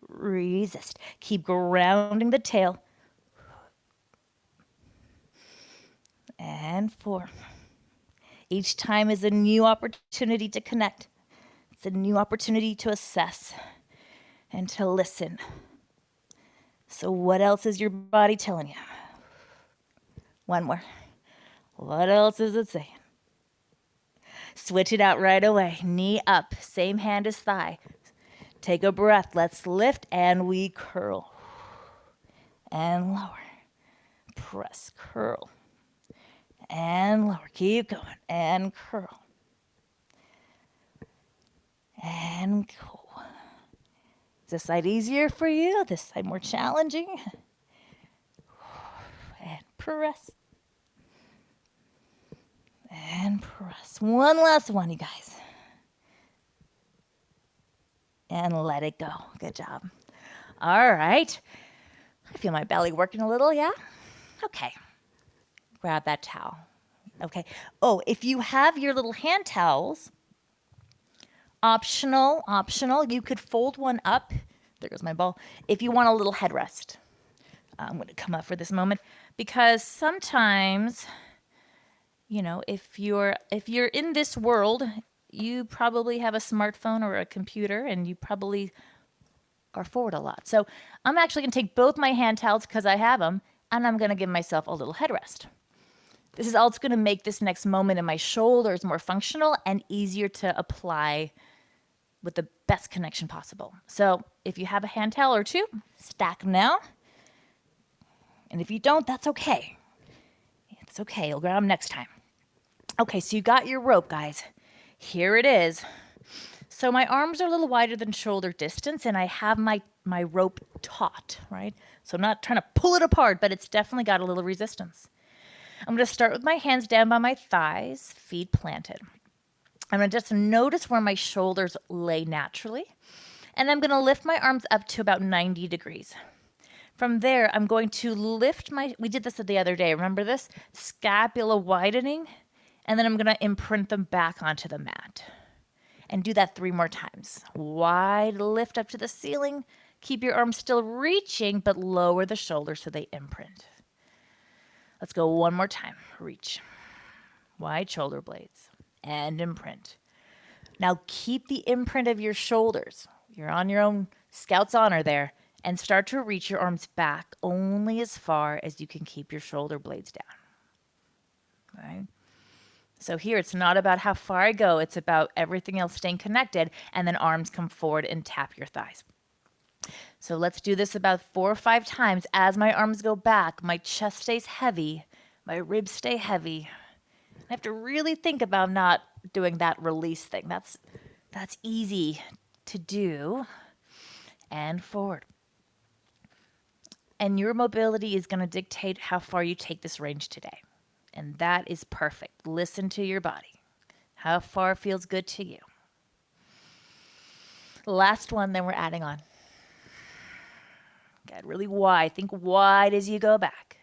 Resist. Keep grounding the tail. And 4. Each time is a new opportunity to connect. It's a new opportunity to assess and to listen. So what else is your body telling you? 1 more. What else is it saying? Switch it out right away. Knee up, same hand as thigh. Take a breath. Let's lift and we curl. And lower. Press, curl. And lower. Keep going. And curl. And go. Is this side easier for you? This side more challenging? And press. And press. One last one, you guys. And let it go. Good job. All right. I feel my belly working a little, yeah? Okay. Grab that towel. Okay. Oh, if you have your little hand towels, optional, you could fold one up. There goes my ball. If you want a little headrest. I'm going to come up for this moment because sometimes, you know, if you're in this world, you probably have a smartphone or a computer and you probably are forward a lot. So I'm actually going to take both my hand towels because I have them and I'm going to give myself a little headrest. This is also going to make this next moment in my shoulders more functional and easier to apply with the best connection possible. So if you have a hand towel or 2, stack them now. And if you don't, that's okay. It's okay. You'll grab them next time. Okay, so you got your rope, guys. Here it is. So my arms are a little wider than shoulder distance, and I have my rope taut, right? So I'm not trying to pull it apart, but it's definitely got a little resistance. I'm going to start with my hands down by my thighs, feet planted. I'm going to just notice where my shoulders lay naturally, and I'm going to lift my arms up to about 90 degrees. From there, I'm going to lift we did this the other day, remember this? Scapula widening, and then I'm going to imprint them back onto the mat. And do that 3 more times. Wide lift up to the ceiling. Keep your arms still reaching, but lower the shoulders so they imprint. Let's go 1 more time. Reach. Wide shoulder blades. And imprint. Now keep the imprint of your shoulders. You're on your own Scout's honor there. And start to reach your arms back only as far as you can keep your shoulder blades down. Right? So here it's not about how far I go, it's about everything else staying connected, and then arms come forward and tap your thighs. So let's do this about 4 or 5 times. As my arms go back, my chest stays heavy, my ribs stay heavy. I have to really think about not doing that release thing. That's easy to do. And forward. And your mobility is going to dictate how far you take this range today. And that is perfect. Listen to your body. How far feels good to you? Last one, then we're adding on. Get really wide. Think wide as you go back.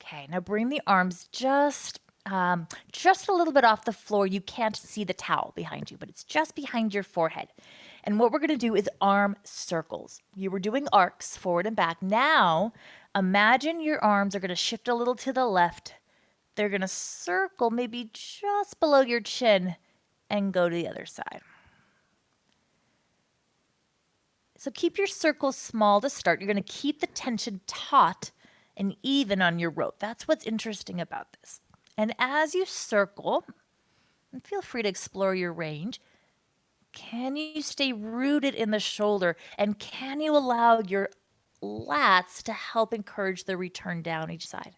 Okay, now bring the arms just a little bit off the floor. You can't see the towel behind you, but it's just behind your forehead. And what we're going to do is arm circles. You were doing arcs forward and back. Now, imagine your arms are going to shift a little to the left. They're going to circle maybe just below your chin and go to the other side. So keep your circles small to start. You're going to keep the tension taut and even on your rope. That's what's interesting about this. And as you circle, and feel free to explore your range, can you stay rooted in the shoulder? And can you allow your lats to help encourage the return down each side?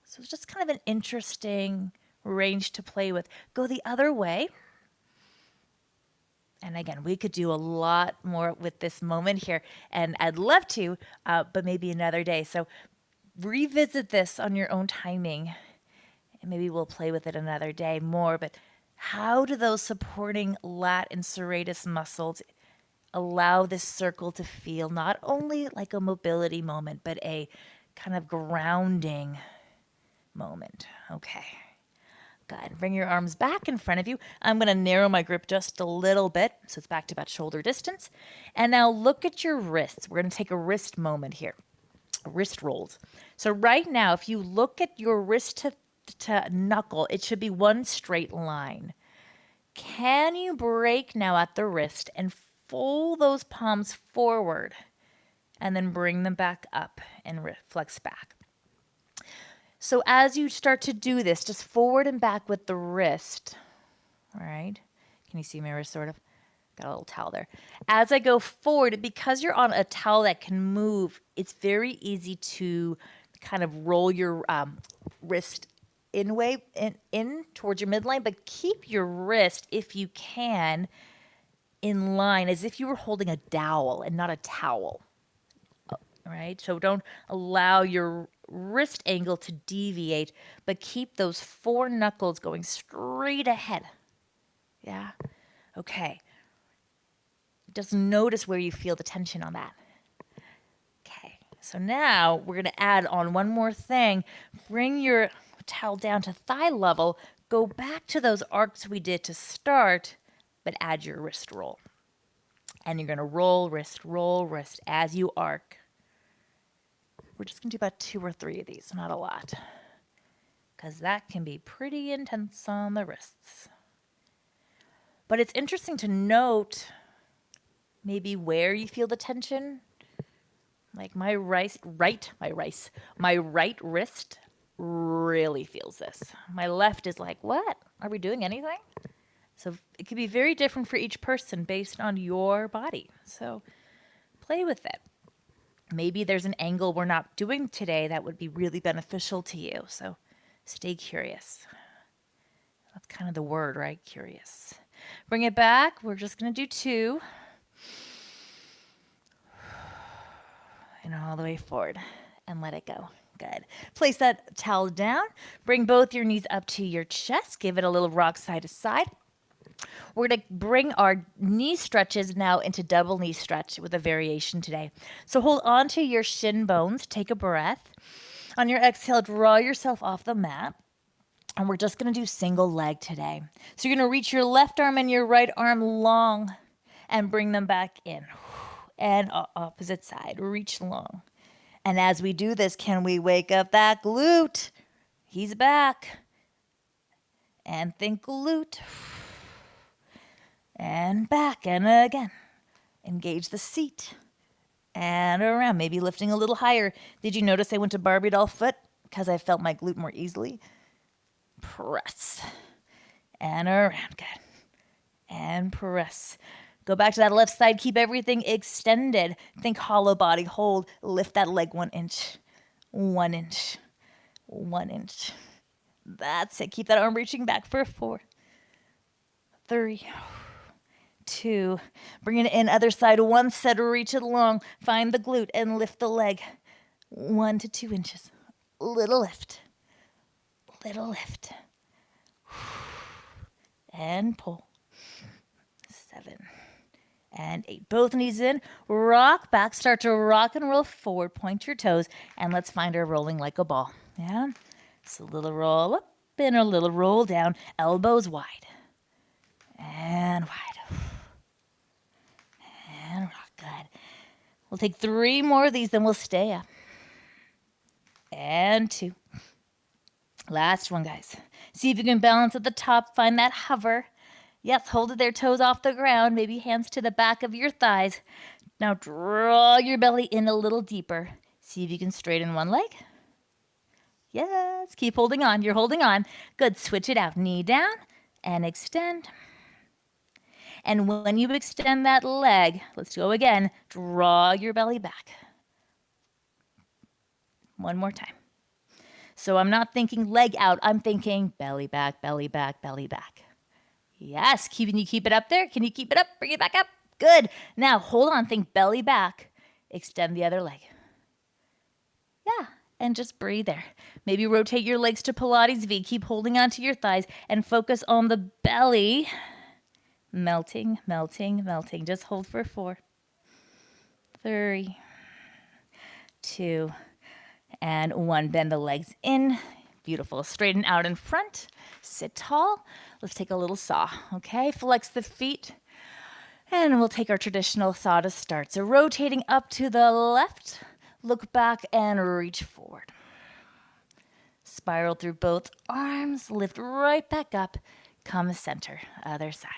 So it's just kind of an interesting range to play with. Go the other way. And again, we could do a lot more with this moment here, and I'd love to, but maybe another day. So revisit this on your own timing, and maybe we'll play with it another day more. But how do those supporting lat and serratus muscles allow this circle to feel not only like a mobility moment, but a kind of grounding moment? Okay. Good. Bring your arms back in front of you. I'm going to narrow my grip just a little bit, so it's back to about shoulder distance. And now look at your wrists. We're going to take a wrist moment here. Wrist rolls. So right now, if you look at your wrist to knuckle, it should be one straight line. Can you break now at the wrist and fold those palms forward and then bring them back up and flex back? So as you start to do this, just forward and back with the wrist, all right? Can you see my wrist sort of? Got a little towel there. As I go forward, because you're on a towel that can move, it's very easy to kind of roll your wrist in towards your midline, but keep your wrist, if you can, in line as if you were holding a dowel and not a towel. All right, so don't allow your wrist angle to deviate, but keep those 4 knuckles going straight ahead. Yeah? Okay. Just notice where you feel the tension on that. Okay, so now we're going to add on one more thing. Bring your towel down to thigh level. Go back to those arcs we did to start, but add your wrist roll. And you're going to roll, wrist as you arc. We're just going to do about 2 or 3 of these, not a lot, because that can be pretty intense on the wrists. But it's interesting to note maybe where you feel the tension. Like my right wrist really feels this. My left is like, what? Are we doing anything? So it can be very different for each person based on your body. So play with it. Maybe there's an angle we're not doing today that would be really beneficial to you. So stay curious. Let's Kind of the word, right? Curious. Bring it back. We're just going to do 2. And all the way forward. And let it go. Good. Place that towel down. Bring both your knees up to your chest. Give it a little rock side to side. We're going to bring our knee stretches now into double knee stretch with a variation today. So hold on to your shin bones. Take a breath. On your exhale, draw yourself off the mat. And we're just going to do single leg today. So you're going to reach your left arm and your right arm long and bring them back in. And opposite side, reach long. And as we do this, can we wake up that glute? He's back. And think glute. And back and again. Engage the seat. And around, maybe lifting a little higher. Did you notice I went to Barbie doll foot? Because I felt my glute more easily. Press. And around, good. And press. Go back to that left side. Keep everything extended. Think hollow body. Hold. Lift that leg 1 inch. 1 inch. 1 inch. That's it. Keep that arm reaching back for 4, 3, 2. Bring it in. Other side. 1 set. Reach it long. Find the glute and lift the leg 1 to 2 inches. Little lift. Little lift. And pull. 7 and 8. Both knees in. Rock back. Start to rock and roll forward. Point your toes. And let's find our rolling like a ball. Yeah? So a little roll up and a little roll down. Elbows wide. And wide. And rock. Good. We'll take 3 more of these, then we'll stay up. And 2. Last one, guys. See if you can balance at the top. Find that hover. Yes, hold their toes off the ground. Maybe hands to the back of your thighs. Now draw your belly in a little deeper. See if you can straighten one leg. Yes, keep holding on. You're holding on. Good. Switch it out. Knee down and extend. And when you extend that leg, let's go again. Draw your belly back. One more time. So I'm not thinking leg out. I'm thinking belly back, belly back, belly back. Yes, can you keep it up there? Can you keep it up? Bring it back up. Good. Now, hold on. Think belly back. Extend the other leg. Yeah, and just breathe there. Maybe rotate your legs to Pilates V. Keep holding onto your thighs and focus on the belly. Melting, melting, melting. Just hold for 4, 3, 2, and 1. Bend the legs in. Beautiful. Straighten out in front. Sit tall. Let's take a little saw, okay? Flex the feet. And we'll take our traditional saw to start. So rotating up to the left. Look back and reach forward. Spiral through both arms. Lift right back up. Come center. Other side.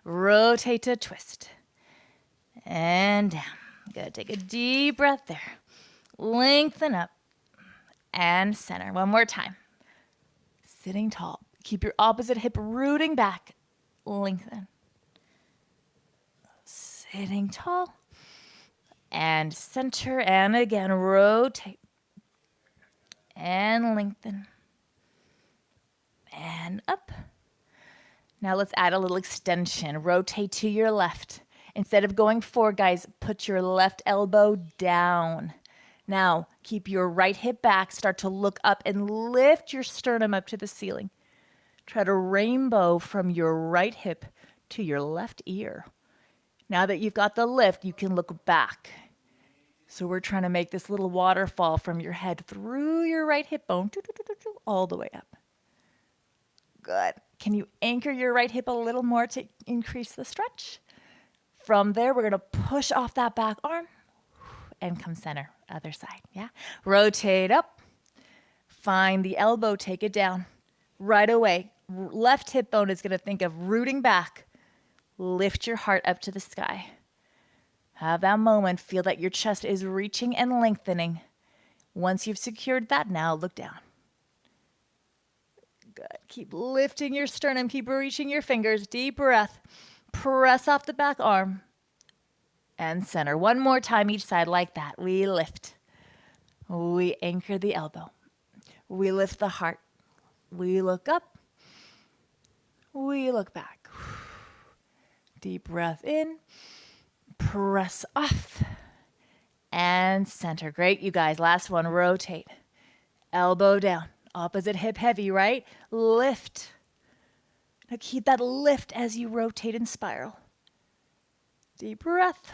Rotate to twist. And down. Good. Take a deep breath there. Lengthen up. And center. One more time. Sitting tall. Keep your opposite hip rooting back. Lengthen. Sitting tall. And center. And again, rotate. And lengthen. And up. Now let's add a little extension. Rotate to your left. Instead of going forward, guys, put your left elbow down. Now, keep your right hip back. Start to look up and lift your sternum up to the ceiling. Try to rainbow from your right hip to your left ear. Now that you've got the lift, you can look back. So we're trying to make this little waterfall from your head through your right hip bone, all the way up. Good. Can you anchor your right hip a little more to increase the stretch? From there, we're going to push off that back arm and come center, other side, yeah? Rotate up. Find the elbow, take it down. Right away, left hip bone is going to think of rooting back. Lift your heart up to the sky. Have that moment. Feel that your chest is reaching and lengthening. Once you've secured that, now look down. Good. Keep lifting your sternum. Keep reaching your fingers. Deep breath. Press off the back arm. And center. One more time each side like that. We lift. We anchor the elbow. We lift the heart. We look up. We look back. Deep breath in, press off, and center. Great, you guys. Last one, rotate. Elbow down, opposite hip heavy, right? Lift. Now keep that lift as you rotate and spiral. Deep breath.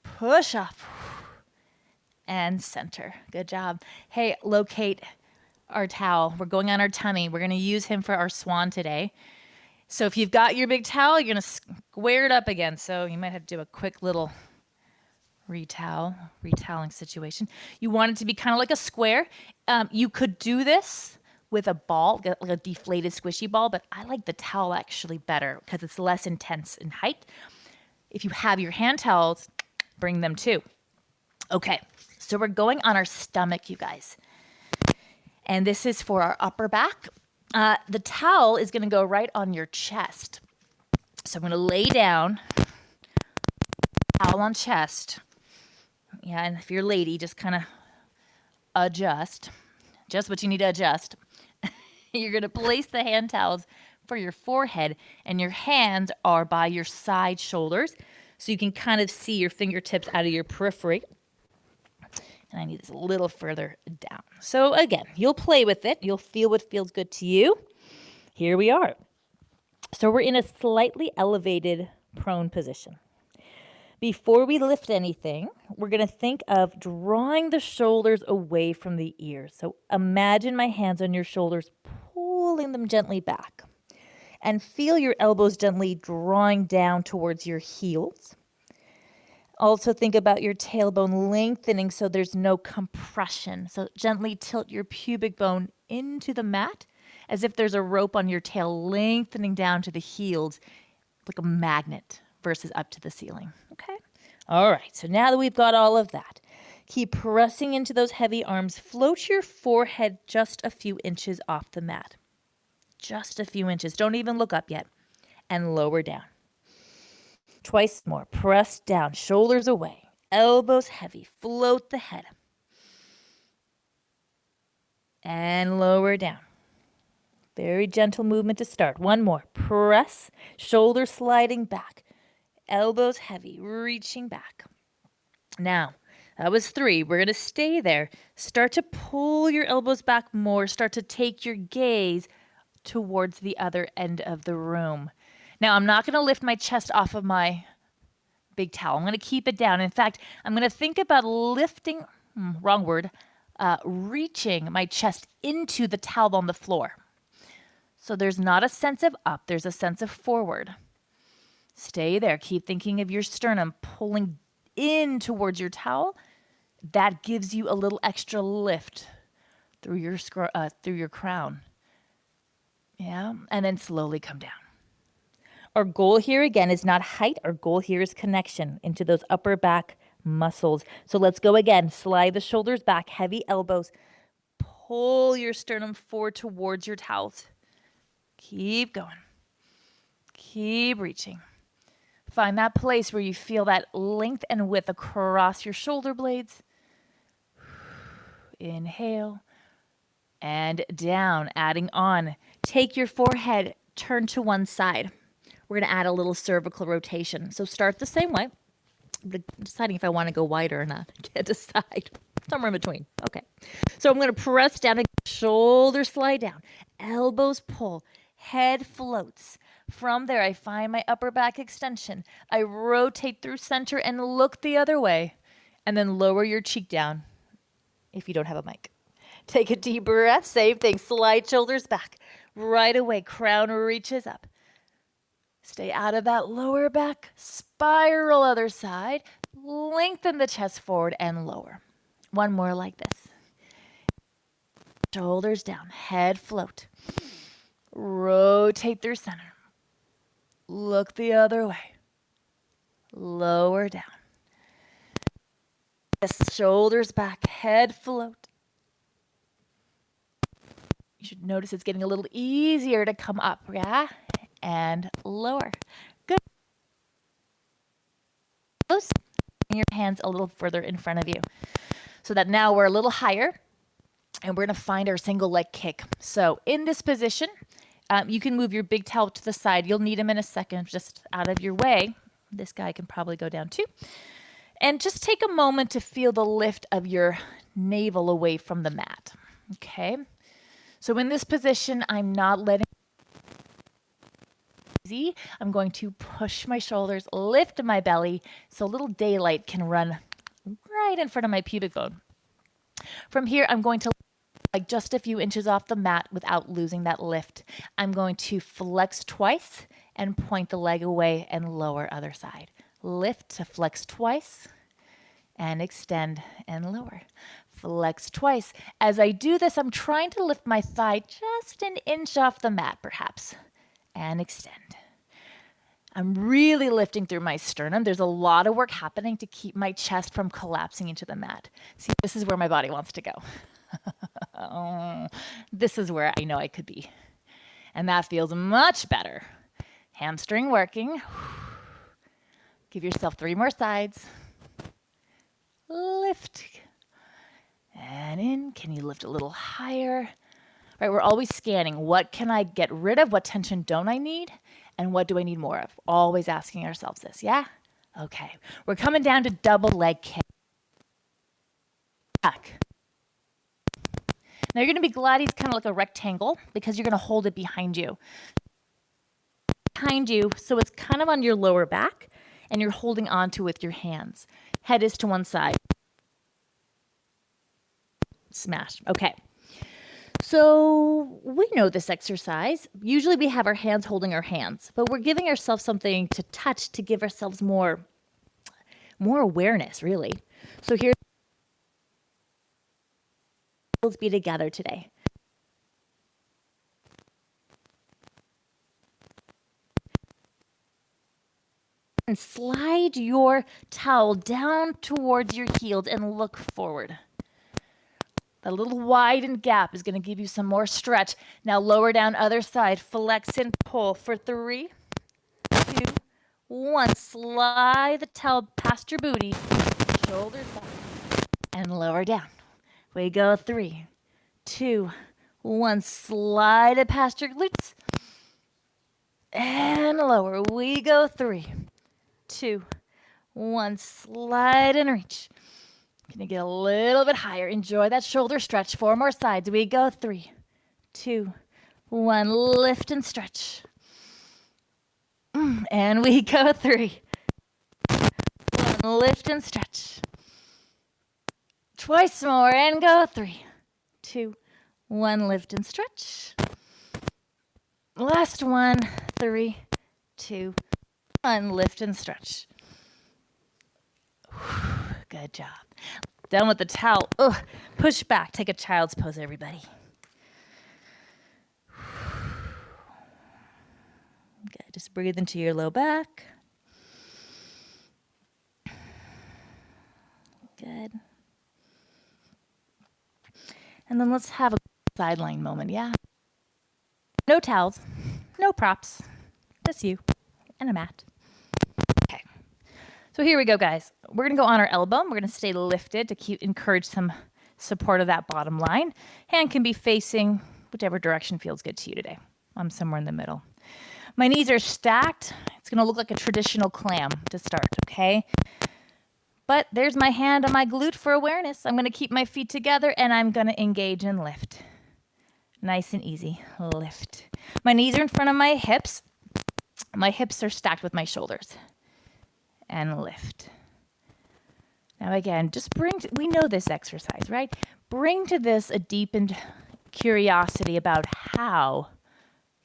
Push off. And center. Good job. Hey, locate our towel. We're going on our tummy. We're going to use him for our swan today. So if you've got your big towel, you're going to square it up again. So you might have to do a quick little retoweling situation. You want it to be kind of like a square. You could do this with a ball, like a deflated squishy ball, but I like the towel actually better because it's less intense in height. If you have your hand towels, bring them too. Okay, so we're going on our stomach, you guys. And this is for our upper back. The towel is going to go right on your chest. So I'm going to lay down, towel on chest. Yeah, and if you're a lady, just kind of adjust. Just what you need to adjust. You're going to place the hand towels for your forehead, and your hands are by your side shoulders, so you can kind of see your fingertips out of your periphery. And I need this a little further down. So again, you'll play with it. You'll feel what feels good to you. Here we are. So we're in a slightly elevated prone position. Before we lift anything, we're going to think of drawing the shoulders away from the ears. So imagine my hands on your shoulders, pulling them gently back. And feel your elbows gently drawing down towards your heels. Also think about your tailbone lengthening so there's no compression. So gently tilt your pubic bone into the mat as if there's a rope on your tail lengthening down to the heels like a magnet versus up to the ceiling. Okay? All right, so now that we've got all of that, keep pressing into those heavy arms. Float your forehead just a few inches off the mat. Just a few inches. Don't even look up yet. And lower down. Twice more. Press down. Shoulders away. Elbows heavy. Float the head. And lower down. Very gentle movement to start. One more. Press. Shoulders sliding back. Elbows heavy. Reaching back. Now, that was 3. We're going to stay there. Start to pull your elbows back more. Start to take your gaze towards the other end of the room. Now, I'm not going to lift my chest off of my big towel. I'm going to keep it down. In fact, I'm going to think about lifting, reaching my chest into the towel on the floor. So there's not a sense of up, there's a sense of forward. Stay there. Keep thinking of your sternum pulling in towards your towel. That gives you a little extra lift through your crown. Yeah, and then slowly come down. Our goal here again is not height. Our goal here is connection into those upper back muscles. So let's go again. Slide the shoulders back, heavy elbows. Pull your sternum forward towards your towels. Keep going. Keep reaching. Find that place where you feel that length and width across your shoulder blades. Inhale. And down, adding on. Take your forehead, turn to one side. We're going to add a little cervical rotation. So start the same way. I'm deciding if I want to go wider or not. Can't decide. Somewhere in between. Okay. So I'm going to press down, shoulders slide down, elbows pull, head floats. From there, I find my upper back extension. I rotate through center and look the other way. And then lower your cheek down if you don't have a mic. Take a deep breath. Same thing. Slide shoulders back. Right away, crown reaches up. Stay out of that lower back. Spiral other side. Lengthen the chest forward and lower. One more like this. Shoulders down. Head float. Rotate through center. Look the other way. Lower down. Shoulders back. Head float. You should notice it's getting a little easier to come up, yeah? And lower. Good. Close. Bring your hands a little further in front of you so that now we're a little higher and we're going to find our single leg kick. So in this position, You can move your big towel to the side. You'll need them in a second, just out of your way. This guy can probably go down too. And just take a moment to feel the lift of your navel away from the mat. Okay. So in this position, I'm not letting easy. I'm going to push my shoulders, lift my belly so little daylight can run right in front of my pubic bone. From here, I'm going to like just a few inches off the mat without losing that lift. I'm going to flex twice and point the leg away and lower other side. Lift to flex twice and extend and lower. Flex twice. As I do this, I'm trying to lift my thigh just an inch off the mat, perhaps, and extend. I'm really lifting through my sternum. There's a lot of work happening to keep my chest from collapsing into the mat. See, this is where my body wants to go. This is where I know I could be. And that feels much better. Hamstring working. Give yourself 3 more sides. Lift. And in. Can you lift a little higher? Right, we're always scanning. What can I get rid of? What tension don't I need? And what do I need more of? Always asking ourselves this, yeah? Okay. We're coming down to double leg kick. Back. Now you're going to be Pilates kind of like a rectangle because you're going to hold it behind you. Behind you, so it's kind of on your lower back and you're holding onto with your hands. Head is to one side. Smash. Okay. So we know this exercise. Usually we have our hands holding our hands, but we're giving ourselves something to touch to give ourselves more awareness, really. So here, let's be together today. And slide your towel down towards your heels and look forward. That little widened gap is going to give you some more stretch. Now lower down other side. Flex and pull for 3, 2, 1. Slide the towel past your booty. Shoulders back. And lower down. We go 3, 2, 1. Slide it past your glutes. And lower. We go 3, 2, 1. Slide and reach. Gonna get a little bit higher. Enjoy that shoulder stretch. 4 more sides. We go 3, 2, 1. Lift and stretch. And we go 3, 1. Lift and stretch. Twice more and go 3, 2, 1. Lift and stretch. Last one. 3, 2, 1. Lift and stretch. Good job. Down with the towel. Ugh. Push back. Take a child's pose, everybody. Good. Just breathe into your low back. Good. And then let's have a sideline moment, yeah? No towels, no props, just you and a mat. Okay. So here we go, guys. We're going to go on our elbow. We're going to stay lifted to encourage some support of that bottom line. Hand can be facing whichever direction feels good to you today. I'm somewhere in the middle. My knees are stacked. It's going to look like a traditional clam to start, okay? But there's my hand on my glute for awareness. I'm going to keep my feet together and I'm going to engage and lift. Nice and easy. Lift. My knees are in front of my hips. My hips are stacked with my shoulders. And lift. Now again, just we know this exercise, right? Bring to this a deepened curiosity about how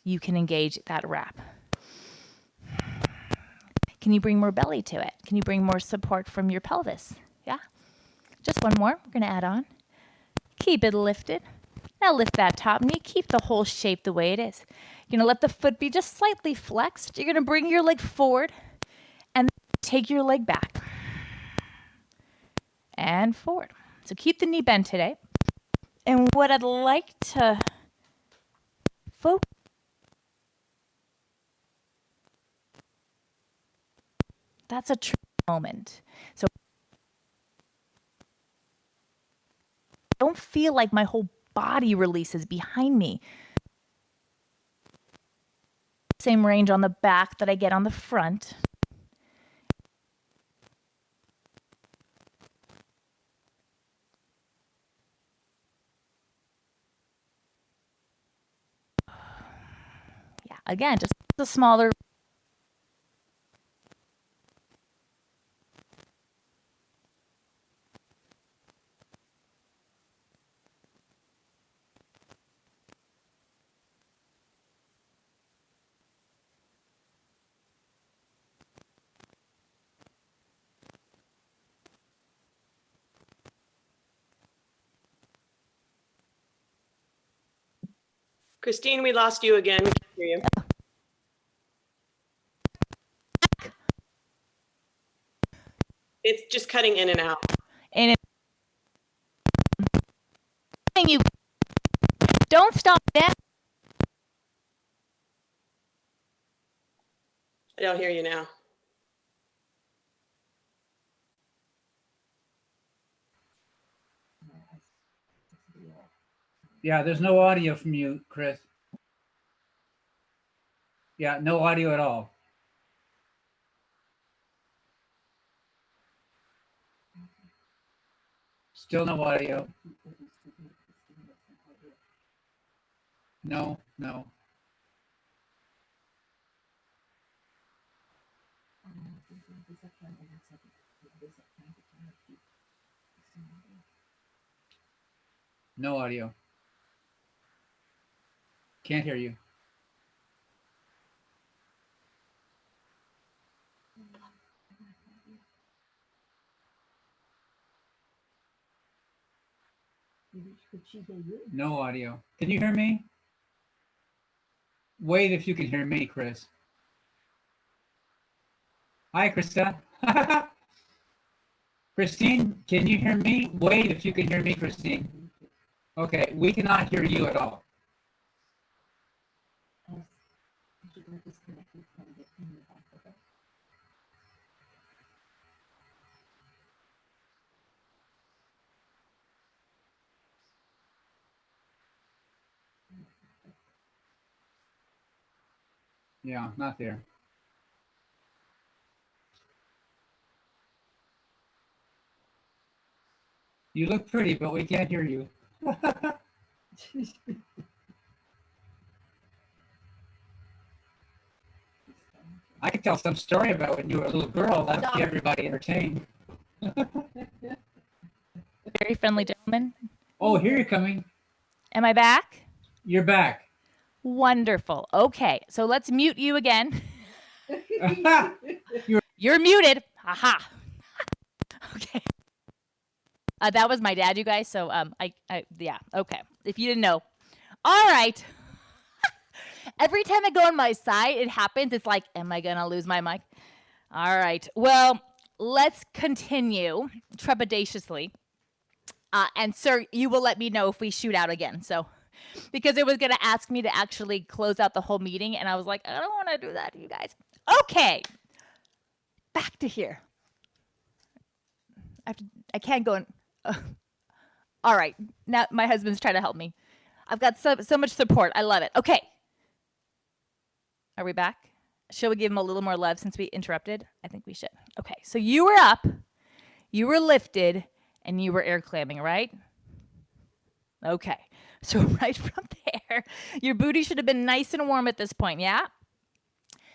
you can engage that wrap. Can you bring more belly to it? Can you bring more support from your pelvis? Yeah? Just one more. We're going to add on. Keep it lifted. Now lift that top knee. Keep the whole shape the way it is. You're going to let the foot be just slightly flexed. You're going to bring your leg forward and take your leg back. And forward. So keep the knee bent today. And what I'd like to focus that's a true moment. So I don't feel like my whole body releases behind me. Same range on the back that I get on the front. Yeah, again, just a smaller. Christine, we lost you again. We can't hear you. It's just cutting in and out. And you don't stop now. I don't hear you now. Yeah, there's no audio from you, Chris. Yeah, no audio at all. Still no audio. No, no. No audio. Can't hear you. No audio. Can you hear me? Wait if you can hear me, Chris. Hi, Krista. Christine, can you hear me? Wait if you can hear me, Christine. Okay, we cannot hear you at all. Yeah, not there. You look pretty, but we can't hear you. I could tell some story about when you were a little girl. That would keep everybody entertained. Very friendly gentleman. Oh, here you're coming. Am I back? You're back. Wonderful. Okay, so let's mute you again. You're You're muted. Aha. Okay. That was my dad, you guys. So yeah. Okay. If you didn't know. All right. Every time I go on my side, it happens. It's like, am I gonna lose my mic? All right. Well, let's continue trepidatiously. And sir, you will let me know if we shoot out again. So, because it was gonna ask me to actually close out the whole meeting, and I was like, I don't want to do that, you guys. Okay. Back to here. I can't go in. All right. Now my husband's trying to help me. I've got so much support. I love it. Okay. Are we back? Shall we give him a little more love since we interrupted? I think we should. Okay. So you were up, you were lifted, and you were air clamming, right? Okay. So right from there, your booty should have been nice and warm at this point, yeah?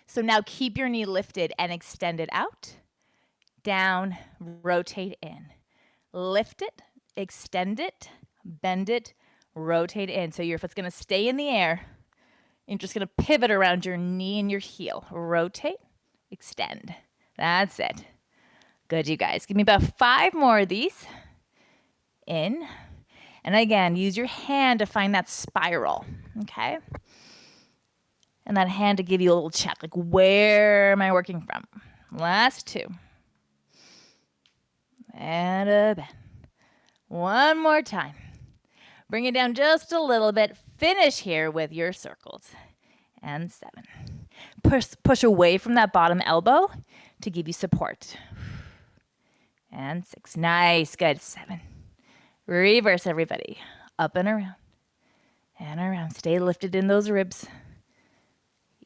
So now keep your knee lifted and extend it out, down, rotate in. Lift it, extend it, bend it, rotate in. So your foot's gonna stay in the air. You're just gonna pivot around your knee and your heel. Rotate, extend. That's it. Good, you guys. Give me about 5 more of these. In. And again, use your hand to find that spiral, okay? And that hand to give you a little check, like where am I working from? Last 2. And a bend. One more time. Bring it down just a little bit. Finish here with your circles. And 7. Push away from that bottom elbow to give you support. And 6. Nice. Good. 7. Reverse, everybody. Up and around. And around. Stay lifted in those ribs.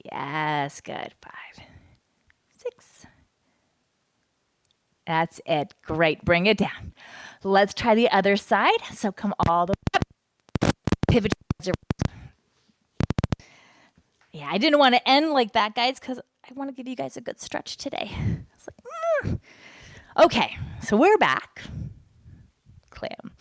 Yes, good. 5, 6. That's it. Great. Bring it down. Let's try the other side. So come all the way up. Pivot. Yeah, I didn't want to end like that, guys, because I want to give you guys a good stretch today. It's like, Okay, so we're back. Clam.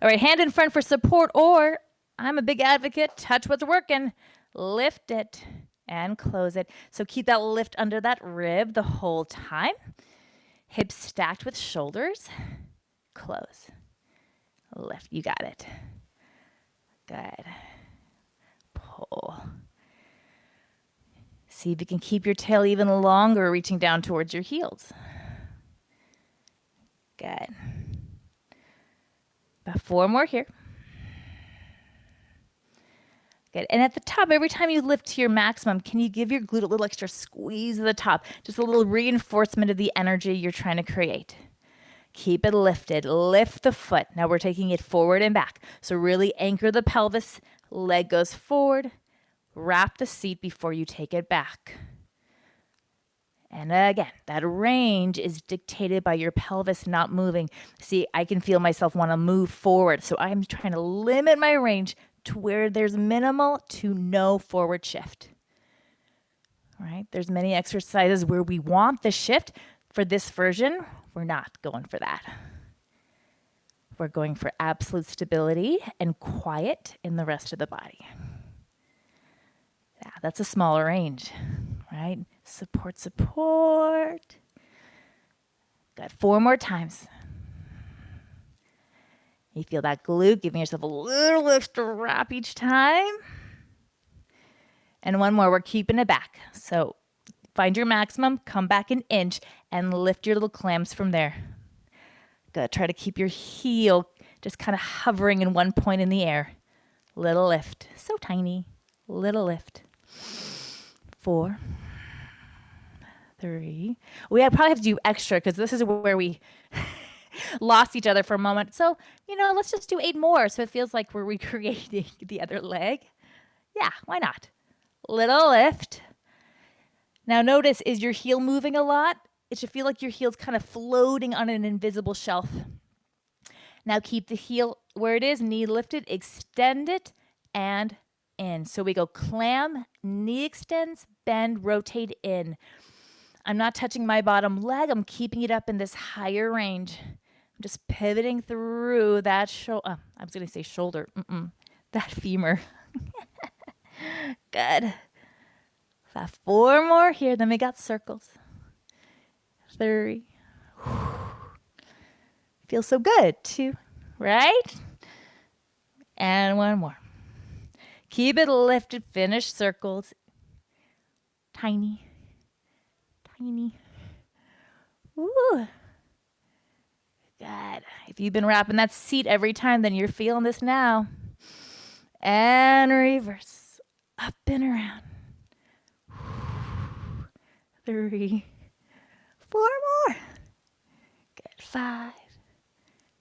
All right, hand in front for support, or I'm a big advocate. Touch what's working. Lift it and close it. So keep that lift under that rib the whole time. Hips stacked with shoulders. Close. Lift. You got it. Good. Pull. See if you can keep your tail even longer, reaching down towards your heels. Good. About 4 more here. Good. And at the top, every time you lift to your maximum, can you give your glute a little extra squeeze at the top? Just a little reinforcement of the energy you're trying to create. Keep it lifted. Lift the foot. Now we're taking it forward and back. So really anchor the pelvis. Leg goes forward. Wrap the seat before you take it back. And again, that range is dictated by your pelvis not moving. See, I can feel myself want to move forward. So I'm trying to limit my range to where there's minimal to no forward shift. All right? There's many exercises where we want the shift. For this version, we're not going for that. We're going for absolute stability and quiet in the rest of the body. Yeah, that's a smaller range, right? Support, support. Good. 4 more times. You feel that glute, giving yourself a little extra wrap each time. And 1 more, we're keeping it back. So find your maximum, come back an inch, and lift your little clams from there. Good. Try to keep your heel just kind of hovering in one point in the air. Little lift. So tiny. Little lift. 4, 3. We probably have to do extra because this is where we lost each other for a moment. So, let's just do 8 more so it feels like we're recreating the other leg. Yeah, why not? Little lift. Now notice, is your heel moving a lot? It should feel like your heel's kind of floating on an invisible shelf. Now keep the heel where it is, knee lifted, extend it, and in. So we go clam, knee extends, bend, rotate in. I'm not touching my bottom leg. I'm keeping it up in this higher range. I'm just pivoting through that shoulder. I was going to say shoulder. That femur. Good. 4 more here. Then we got circles. 3. Feels so good. 2. Right? And 1 more. Keep it lifted. Finish circles. Tiny. Tiny. Ooh. Good. If you've been wrapping that seat every time, then you're feeling this now. And reverse. Up and around. 3. 4 more. Good. 5,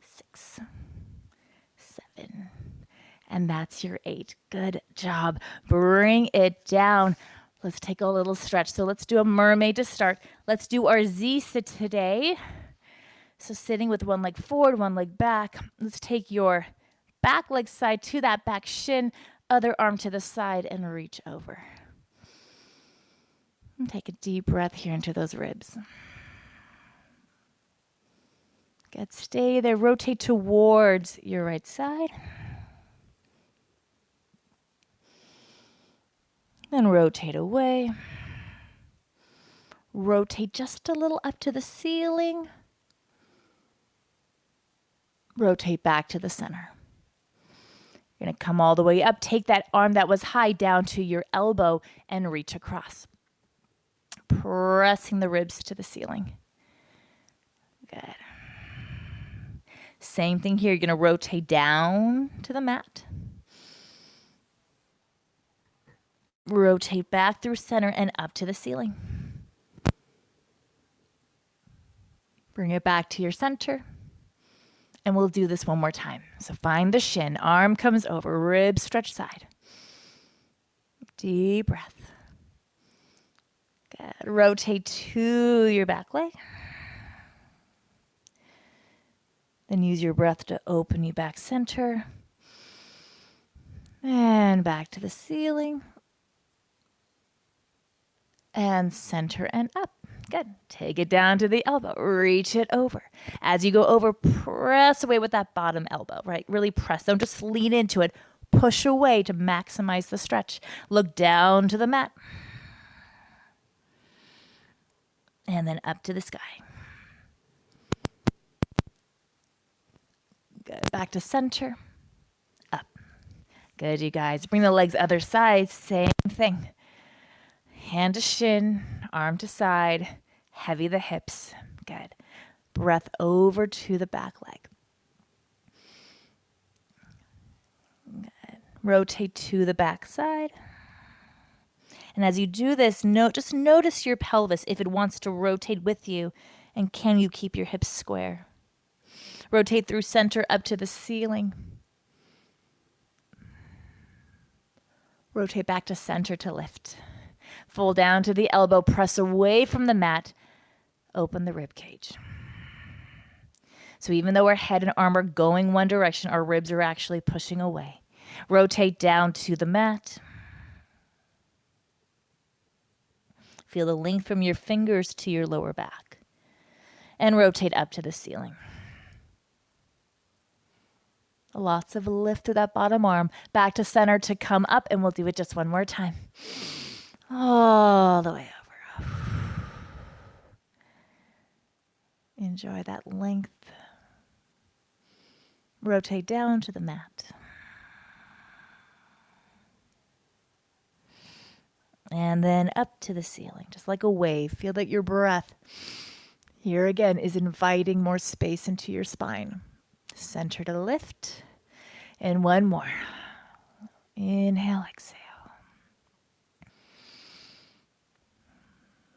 6, 7. And that's your 8. Good job. Bring it down. Let's take a little stretch. So let's do a mermaid to start. Let's do our Z sit today. So sitting with 1 leg forward, 1 leg back. Let's take your back leg side to that back shin, other arm to the side, and reach over. And take a deep breath here into those ribs. Good. Stay there. Rotate towards your right side. Then rotate away. Rotate just a little up to the ceiling. Rotate back to the center. You're going to come all the way up. Take that arm that was high down to your elbow and reach across. Pressing the ribs to the ceiling. Good. Same thing here. You're going to rotate down to the mat. Rotate back through center and up to the ceiling. Bring it back to your center. And we'll do this 1 more time. So find the shin. Arm comes over. Ribs stretch side. Deep breath. Rotate to your back leg. Then use your breath to open you back center. And back to the ceiling. And center and up. Good. Take it down to the elbow. Reach it over. As you go over, press away with that bottom elbow, right? Really press. Don't just lean into it. Push away to maximize the stretch. Look down to the mat. And then up to the sky. Good. Back to center. Up. Good, you guys. Bring the legs other side. Same thing. Hand to shin, arm to side, heavy the hips. Good. Breath over to the back leg. Good. Rotate to the back side. And as you do this, just notice your pelvis if it wants to rotate with you, and can you keep your hips square? Rotate through center up to the ceiling. Rotate back to center to lift. Fold down to the elbow, press away from the mat, open the rib cage. So even though our head and arm are going one direction, our ribs are actually pushing away. Rotate down to the mat. Feel the length from your fingers to your lower back. And rotate up to the ceiling. Lots of lift through that bottom arm. Back to center to come up, and we'll do it just one more time. All the way over. Enjoy that length. Rotate down to the mat. And then up to the ceiling, just like a wave. Feel that your breath here again is inviting more space into your spine. Center to lift. And one more. Inhale, exhale.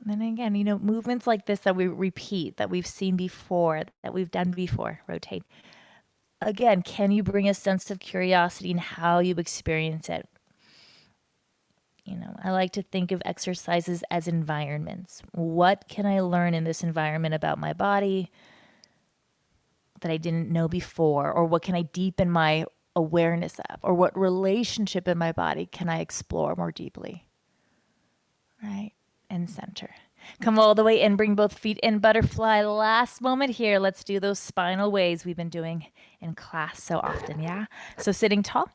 And then again, movements like this that we repeat, that we've seen before, that we've done before, rotate. Again, can you bring a sense of curiosity in how you experience it? I like to think of exercises as environments. What can I learn in this environment about my body that I didn't know before? Or what can I deepen my awareness of? Or what relationship in my body can I explore more deeply? Right? And center. Come all the way in, bring both feet in, butterfly. Last moment here. Let's do those spinal waves we've been doing in class so often, yeah? So sitting tall,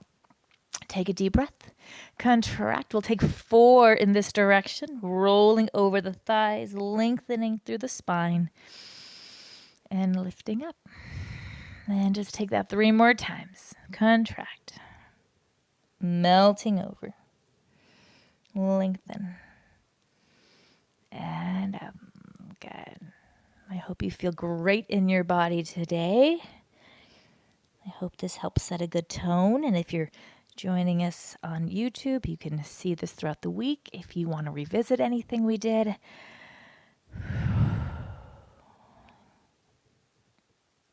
take a deep breath, contract. We'll take 4 in this direction, rolling over the thighs, lengthening through the spine, and lifting up. And just take that 3 more times. Contract, melting over, lengthen. And up. Good. I hope you feel great in your body today. I hope this helps set a good tone. And if you're joining us on YouTube, you can see this throughout the week if you want to revisit anything we did.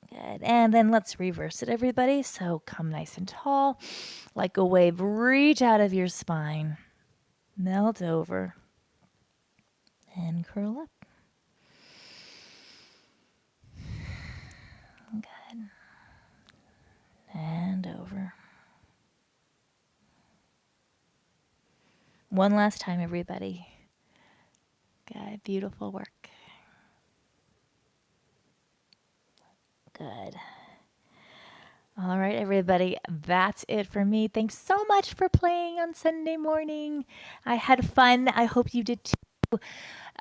Good. And then let's reverse it, everybody. So come nice and tall. Like a wave, reach out of your spine. Melt over. And curl up. Good. And over. One last time, everybody. Good. Beautiful work. Good. All right, everybody. That's it for me. Thanks so much for playing on Sunday morning. I had fun. I hope you did too.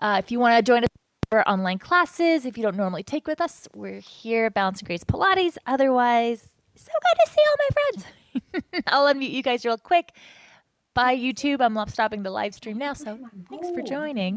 If you want to join us for online classes, if you don't normally take with us, we're here, Balance and Grace Pilates. Otherwise, so good to see all my friends. I'll unmute you guys real quick. Bye, YouTube. I'm stopping the live stream now, so thanks for joining.